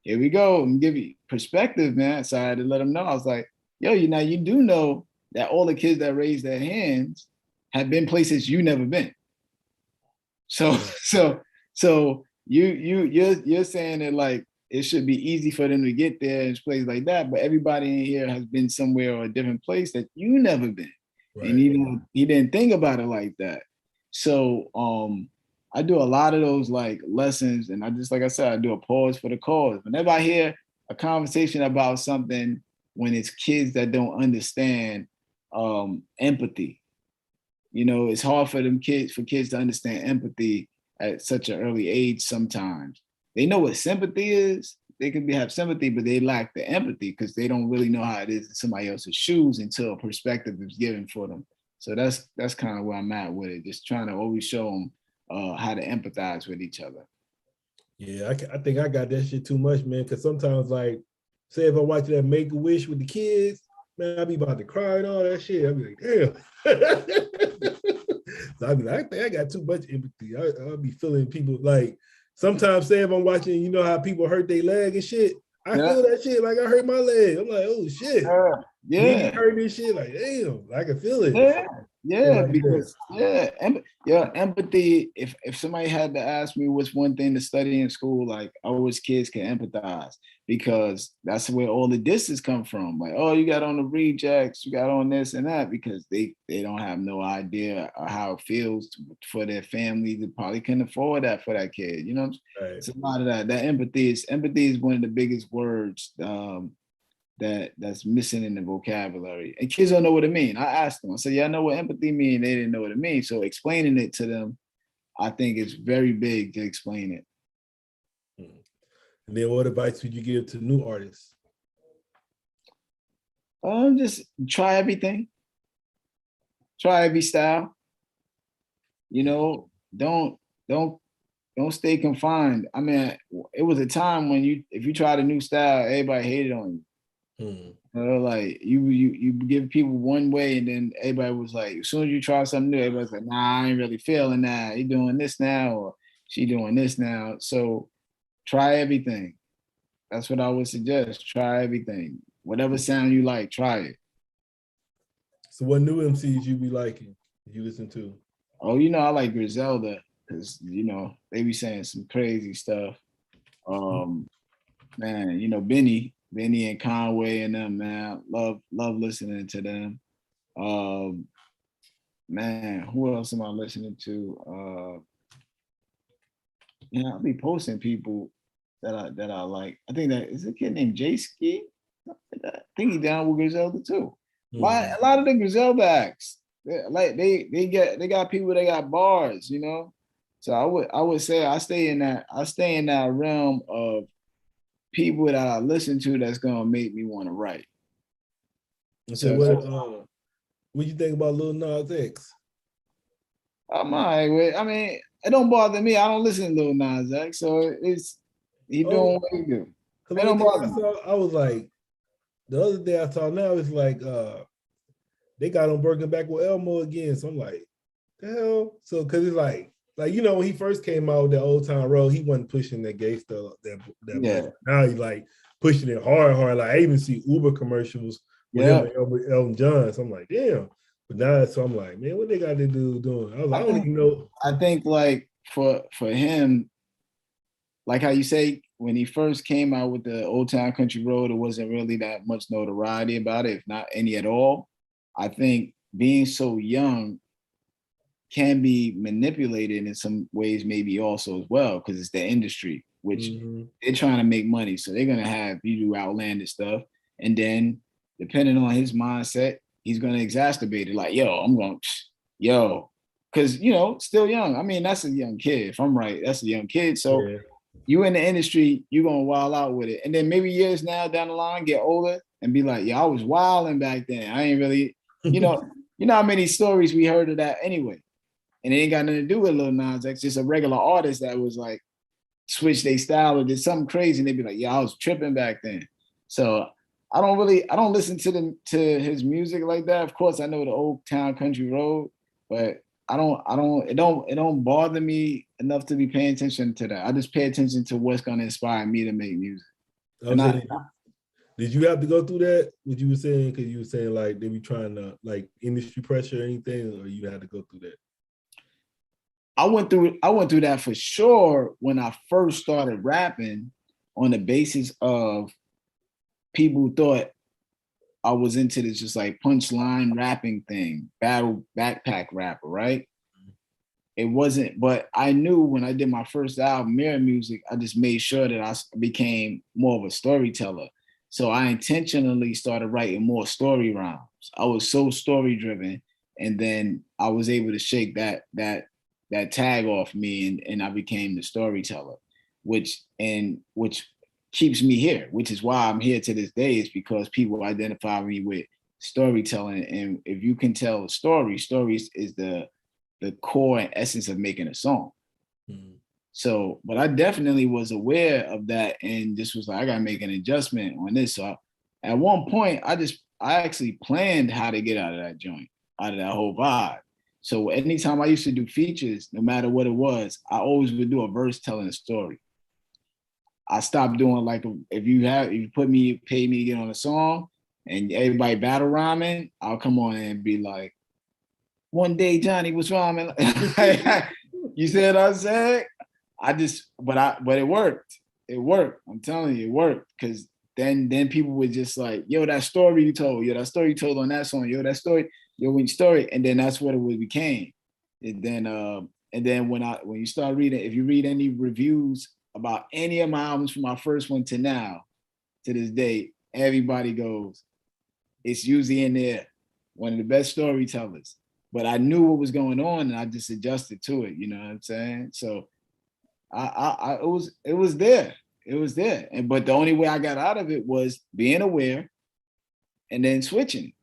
here we go. I'm give you perspective, man. So I had to let them know. I was like, yo, you do know that all the kids that raised their hands have been places you never been. So you're saying that like it should be easy for them to get there in places like that, but everybody in here has been somewhere or a different place that you never been, Right. and he didn't think about it like that. So I do a lot of those like lessons, and I just like I said, I do a pause for the cause. Whenever I hear a conversation about something when it's kids that don't understand empathy, you know, it's hard for kids to understand empathy at such an early age. Sometimes they know what sympathy is. They can have sympathy, but they lack the empathy because they don't really know how it is in somebody else's shoes until a perspective is given for them. So that's kind of where I'm at with it. Just trying to always show them how to empathize with each other. Yeah, I think I got that shit too much, man. Because sometimes, like, say if I watch that Make a Wish with the kids, man, I be about to cry and all that shit. I be like, damn. So I be like, I think I got too much empathy. I'll be feeling people like sometimes. Say if I'm watching, you know how people hurt their leg and shit. I feel that shit like I hurt my leg. I'm like, oh shit. Me hurt this shit. Like, damn, I can feel it. Because empathy. If somebody had to ask me what's one thing to study in school, like I wish kids can empathize, because that's where all the disses come from. Like, oh, you got on the rejects, you got on this and that, because they don't have no idea how it feels for their family. They probably couldn't afford that for that kid. You know, it's a lot of that. That empathy is one of the biggest words that's missing in the vocabulary, and kids don't know what it means. I asked them, I said, "Y'all know what empathy means?" They didn't know what it means. So explaining it to them, I think it's very big to explain it. And then what advice would you give to new artists? Just try everything, try every style. You know, don't stay confined. I mean, it was a time when if you tried a new style, everybody hated on you. Like you give people one way, and then everybody was like, as soon as you try something new, everybody's like, nah, I ain't really feeling that. You doing this now, or she doing this now. So try everything. That's what I would suggest. Try everything. Whatever sound you like, try it. So what new MCs you be liking? You listen to? Oh, you know, I like Griselda, because you know they be saying some crazy stuff. Man, you know, Benny and Conway and them, man, love listening to them. Man, who else am I listening to? I'll be posting people that I like. I think that is a kid named Jay Ski. I think he's down with Griselda too. A lot of the Griselda acts, they got people that got bars, you know. So I would say I stay in that realm of people that I listen to that's gonna make me want to write. So what do you think about Lil Nas X? I'm all right with. I mean, it don't bother me. I don't listen to Lil Nas X, so he doing what he do. It don't bother me. I was like, the other day I saw now it's like they got him working back with Elmo again. So I'm like, the hell? So because it's like you know, when he first came out with the Old Town Road, he wasn't pushing that gay stuff that much. Now he's like pushing it hard. Like I even see Uber commercials with him and Elton John. So I'm like, damn. But now, so I'm like, man, what they got to do doing? I was like, I don't even know. I think like for him, like how you say when he first came out with the Old Town Country Road, it wasn't really that much notoriety about it, if not any at all. I think being so young can be manipulated in some ways, maybe also as well, because it's the industry, which they're trying to make money. So they're gonna have you do outlandish stuff, and then depending on his mindset, he's gonna exacerbate it. Like, because you know, still young. I mean, that's a young kid. If I'm right, that's a young kid. So you in the industry, you're gonna wild out with it, and then maybe years now down the line, get older and be like, I was wilding back then. I ain't really, you know how many stories we heard of that anyway. And it ain't got nothing to do with Lil Nas X, just a regular artist that was like switch their style or did something crazy, and they'd be like, I was tripping back then. So I don't listen to his music like that. Of course, I know the Old Town Country Road, but it don't bother me enough to be paying attention to that. I just pay attention to what's gonna inspire me to make music. Did you have to go through that? What you were saying? Because you were saying like they be trying to like industry pressure or anything, or you had to go through that? I went through that for sure when I first started rapping, on the basis of people thought I was into this just like punchline rapping thing, battle backpack rapper, right? It wasn't, but I knew when I did my first album, Mirror Music, I just made sure that I became more of a storyteller. So I intentionally started writing more story rhymes. I was so story driven, and then I was able to shake that tag off me, and I became the storyteller, which keeps me here, which is why I'm here to this day, is because people identify me with storytelling. And if you can tell a story, stories is the core and essence of making a song. Mm-hmm. So, but I definitely was aware of that, and just was like, I gotta make an adjustment on this. So at one point, I actually planned how to get out of that joint, out of that whole vibe. So anytime I used to do features, no matter what it was, I always would do a verse telling a story. I stopped doing like, if you pay me to get on a song and everybody battle rhyming, I'll come on and be like, one day Johnny was rhyming. You see what I'm saying? But it worked. It worked. I'm telling you, it worked. Because then people were just like, yo, that story you told, yo, that story you told on that song, yo, that story, yo, when story, and then that's what it became. And then when you start reading, if you read any reviews about any of my albums from my first one to now, to this day, everybody goes, it's usually in there, one of the best storytellers. But I knew what was going on, and I just adjusted to it. You know what I'm saying? So it was there. It was there. But the only way I got out of it was being aware and then switching.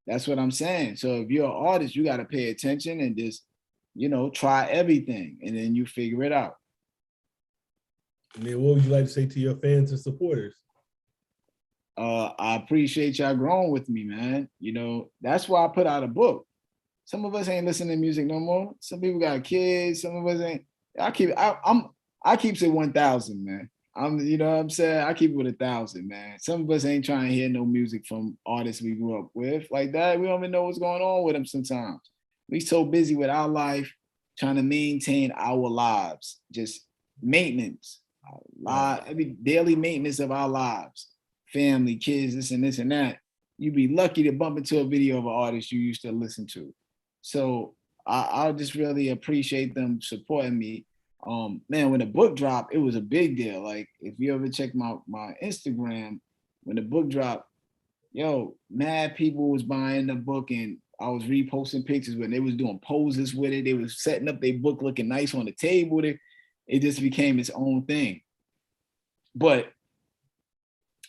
That's what I'm saying. So if you're an artist, you got to pay attention and just, try everything, and then you figure it out. And then what would you like to say to your fans and supporters? I appreciate y'all growing with me, man. That's why I put out a book. Some of us ain't listening to music no more. Some people got kids. Some of us ain't. I keep it 1,000, man. You know what I'm saying? I keep it with 1,000, man. Some of us ain't trying to hear no music from artists we grew up with like that. We don't even know what's going on with them sometimes. We so busy with our life, trying to maintain our lives, just maintenance, every daily maintenance of our lives, family, kids, this and that. You'd be lucky to bump into a video of an artist you used to listen to. So I just really appreciate them supporting me. Man, when the book dropped, it was a big deal. Like, if you ever check my Instagram, when the book dropped, yo, mad people was buying the book, and I was reposting pictures when they was doing poses with it. They was setting up their book looking nice on the table. It just became its own thing. But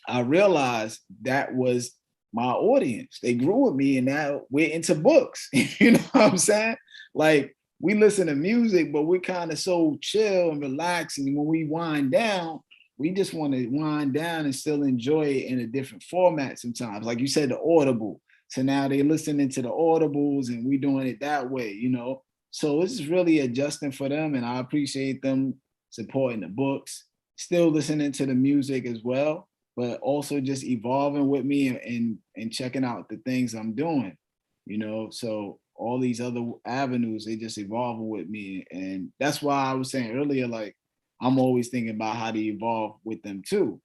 I realized that was my audience. They grew with me, and now we're into books. You know what I'm saying? Like, we listen to music, but we're kind of so chill and relaxed. And when we wind down, we just want to wind down and still enjoy it in a different format sometimes. Like you said, the Audible. So now they're listening to the Audibles, and we doing it that way, So this is really adjusting for them, and I appreciate them supporting the books, still listening to the music as well, but also just evolving with me and checking out the things I'm doing, So all these other avenues, they just evolving with me. And that's why I was saying earlier, like, I'm always thinking about how to evolve with them too.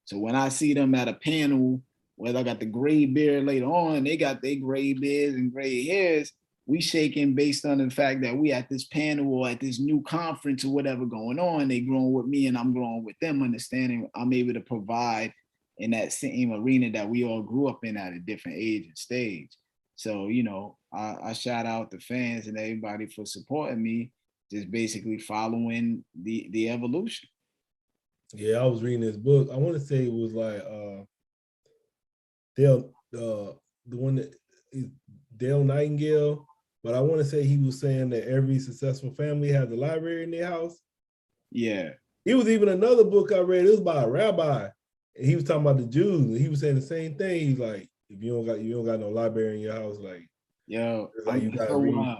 So when I see them at a panel, whether I got the gray beard later on, they got their gray beards and gray hairs, we shaking based on the fact that we at this panel or at this new conference or whatever going on. They growing with me and I'm growing with them, understanding I'm able to provide in that same arena that we all grew up in at a different age and stage. So, I shout out the fans and everybody for supporting me, just basically following the evolution. Yeah, I was reading this book. I want to say it was like Dale, the one that is Dale Nightingale, but I want to say he was saying that every successful family has a library in their house. Yeah. It was even another book I read. It was by a rabbi, and he was talking about the Jews, and he was saying the same thing. He's like, if you don't got no library in your house, like, yo, like you gotta read.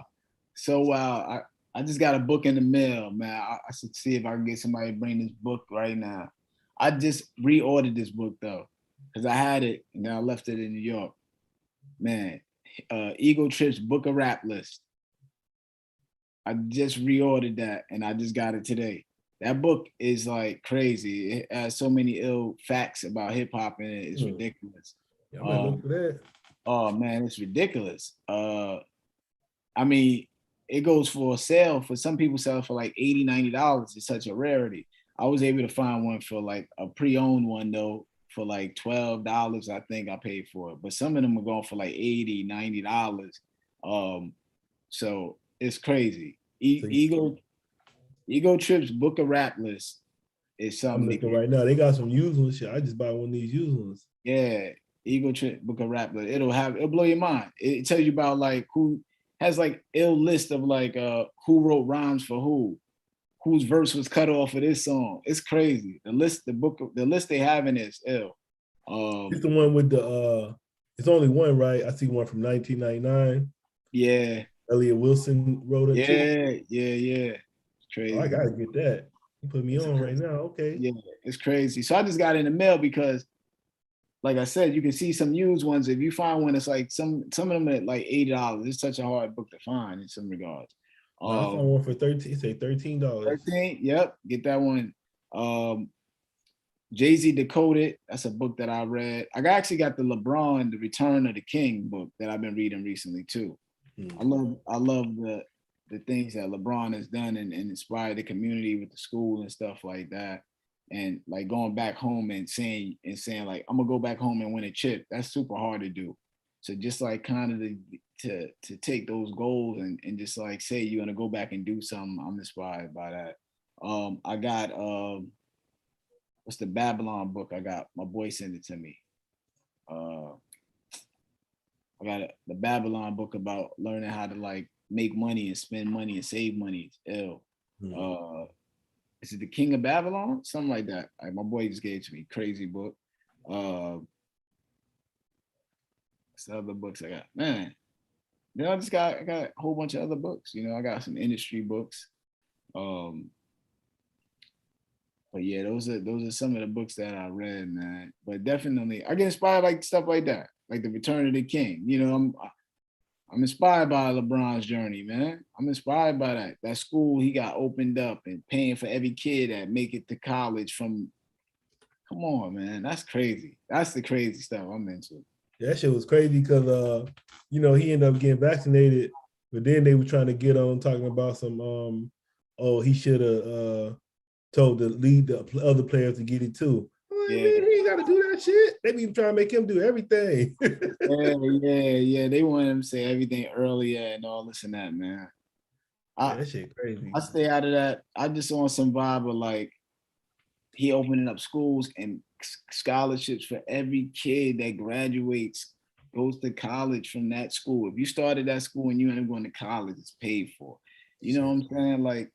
So wow. I just got a book in the mail, man. I should see if I can get somebody to bring this book right now. I just reordered this book though. because I had it and then I left it in New York. Man, Ego Trip's Book of Rap List. I just reordered that and I just got it today. That book is like crazy. It has so many ill facts about hip hop in it. It's ridiculous. Yeah, I might look for that. Oh man, it's ridiculous. I mean, it goes for a sale. For some people, sell it for like $80, $90. It's such a rarity. I was able to find one for like a pre-owned one though, for like $12. I think I paid for it. But some of them are going for like $80, $90. So it's crazy. Ego Trip's Book of Rap List is something. I'm looking right now. They got some used ones. Shit, I just buy one of these used ones. Yeah, Ego Trip Book of Rap List. It'll blow your mind. It tells you about like who has like ill list of like who wrote rhymes for whose verse was cut off of this song. It's crazy. The list they have in it is ill. It's the one with the it's only one, right? I see one from 1999. Yeah. Elliot Wilson wrote it. Yeah. Crazy. Oh, I gotta get that. You put me on right now. Okay. Yeah, it's crazy. So I just got it in the mail because, like I said, you can see some used ones. If you find one, it's like some of them at like $80. It's such a hard book to find in some regards. I found one for 13. Say $13. 13. Yep, get that one. Jay-Z Decoded. That's a book that I read. I actually got the LeBron, The Return of the King book that I've been reading recently too. I love the things that LeBron has done and inspired the community with the school and stuff like that. And like going back home and saying like, I'm gonna go back home and win a chip. That's super hard to do. So just like kind of to take those goals and just like say you're gonna go back and do something, I'm inspired by that. I got what's the Babylon book? I got my boy sent it to me. I got the Babylon book about learning how to like make money and spend money and save money. It's ill. Is it The King of Babylon? Something like that. Like my boy just gave it to me. Crazy book. What's the other books I got? Man, you know, I got a whole bunch of other books. You know, I got some industry books. But yeah, those are some of the books that I read, man. But definitely, I get inspired like stuff like that, like The Return of the King. You know, I'm inspired by LeBron's journey, man. I'm inspired by that. That school he got opened up and paying for every kid that make it to college from. Come on, man. That's crazy. That's the crazy stuff I'm into. Yeah, that shit was crazy because you know, he ended up getting vaccinated, but then they were trying to get on talking about some he should have told the other players to get it too. Yeah. Man, he ain't got to do that shit. They be trying to make him do everything. yeah. They want him to say everything earlier and all this and that, man. That shit crazy. I stay out of that. I just want some vibe of like he opening up schools and scholarships for every kid that graduates, goes to college from that school. If you started that school and you end up going to college, it's paid for. You know what I'm saying? Like,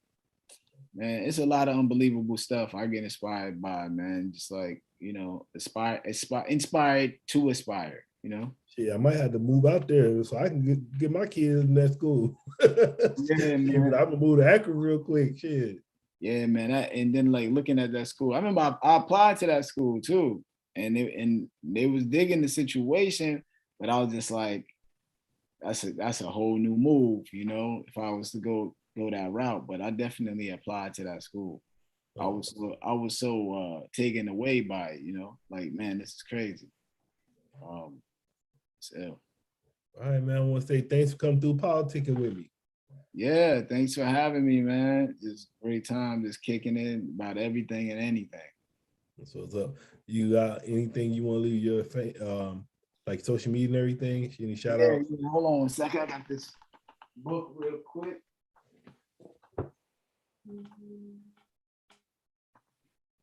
man, it's a lot of unbelievable stuff I get inspired by, man. Just like, you know, inspired to aspire, you know? Yeah, I might have to move out there so I can get my kids in that school. Yeah, man. I'm gonna move to Akron real quick. Shit. Yeah, man. And then like looking at that school, I remember I applied to that school too. And they was digging the situation, but I was just like, that's a whole new move, you know, if I was to go that route. But I definitely applied to that school. I was so taken away by it, you know, like, man, this is crazy. So all right, man. I want to say thanks for coming through politicking with me. Yeah, thanks for having me, man. Just great time, just kicking in about everything and anything. That's what's up. You got anything you want to leave your like social media and everything? Any shout out? Yeah, hold on 1 second. I got this book real quick.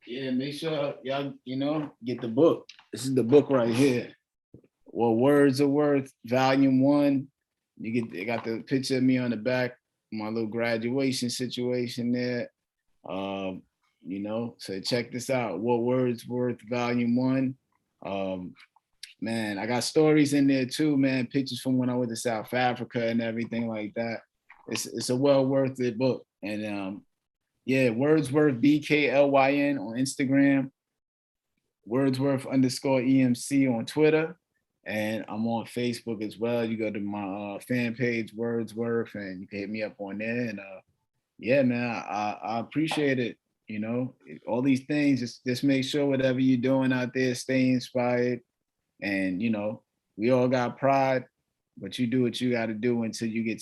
Yeah, make sure y'all, you know, get the book. This is the book right here. Well, Words of Worth, Volume 1. They got the picture of me on the back, my little graduation situation there. You know, so check this out. What Wordsworth, Volume 1. Man, I got stories in there too, man. Pictures from when I went to South Africa and everything like that. It's a well worth it book. And yeah, Wordsworth, BKLYN on Instagram. Wordsworth _ EMC on Twitter. And I'm on Facebook as well. You go to my fan page, Wordsworth, and you can hit me up on there. And yeah, man, I appreciate it. You know, all these things, just make sure whatever you're doing out there, stay inspired. And, you know, we all got pride, but you do what you got to do until you get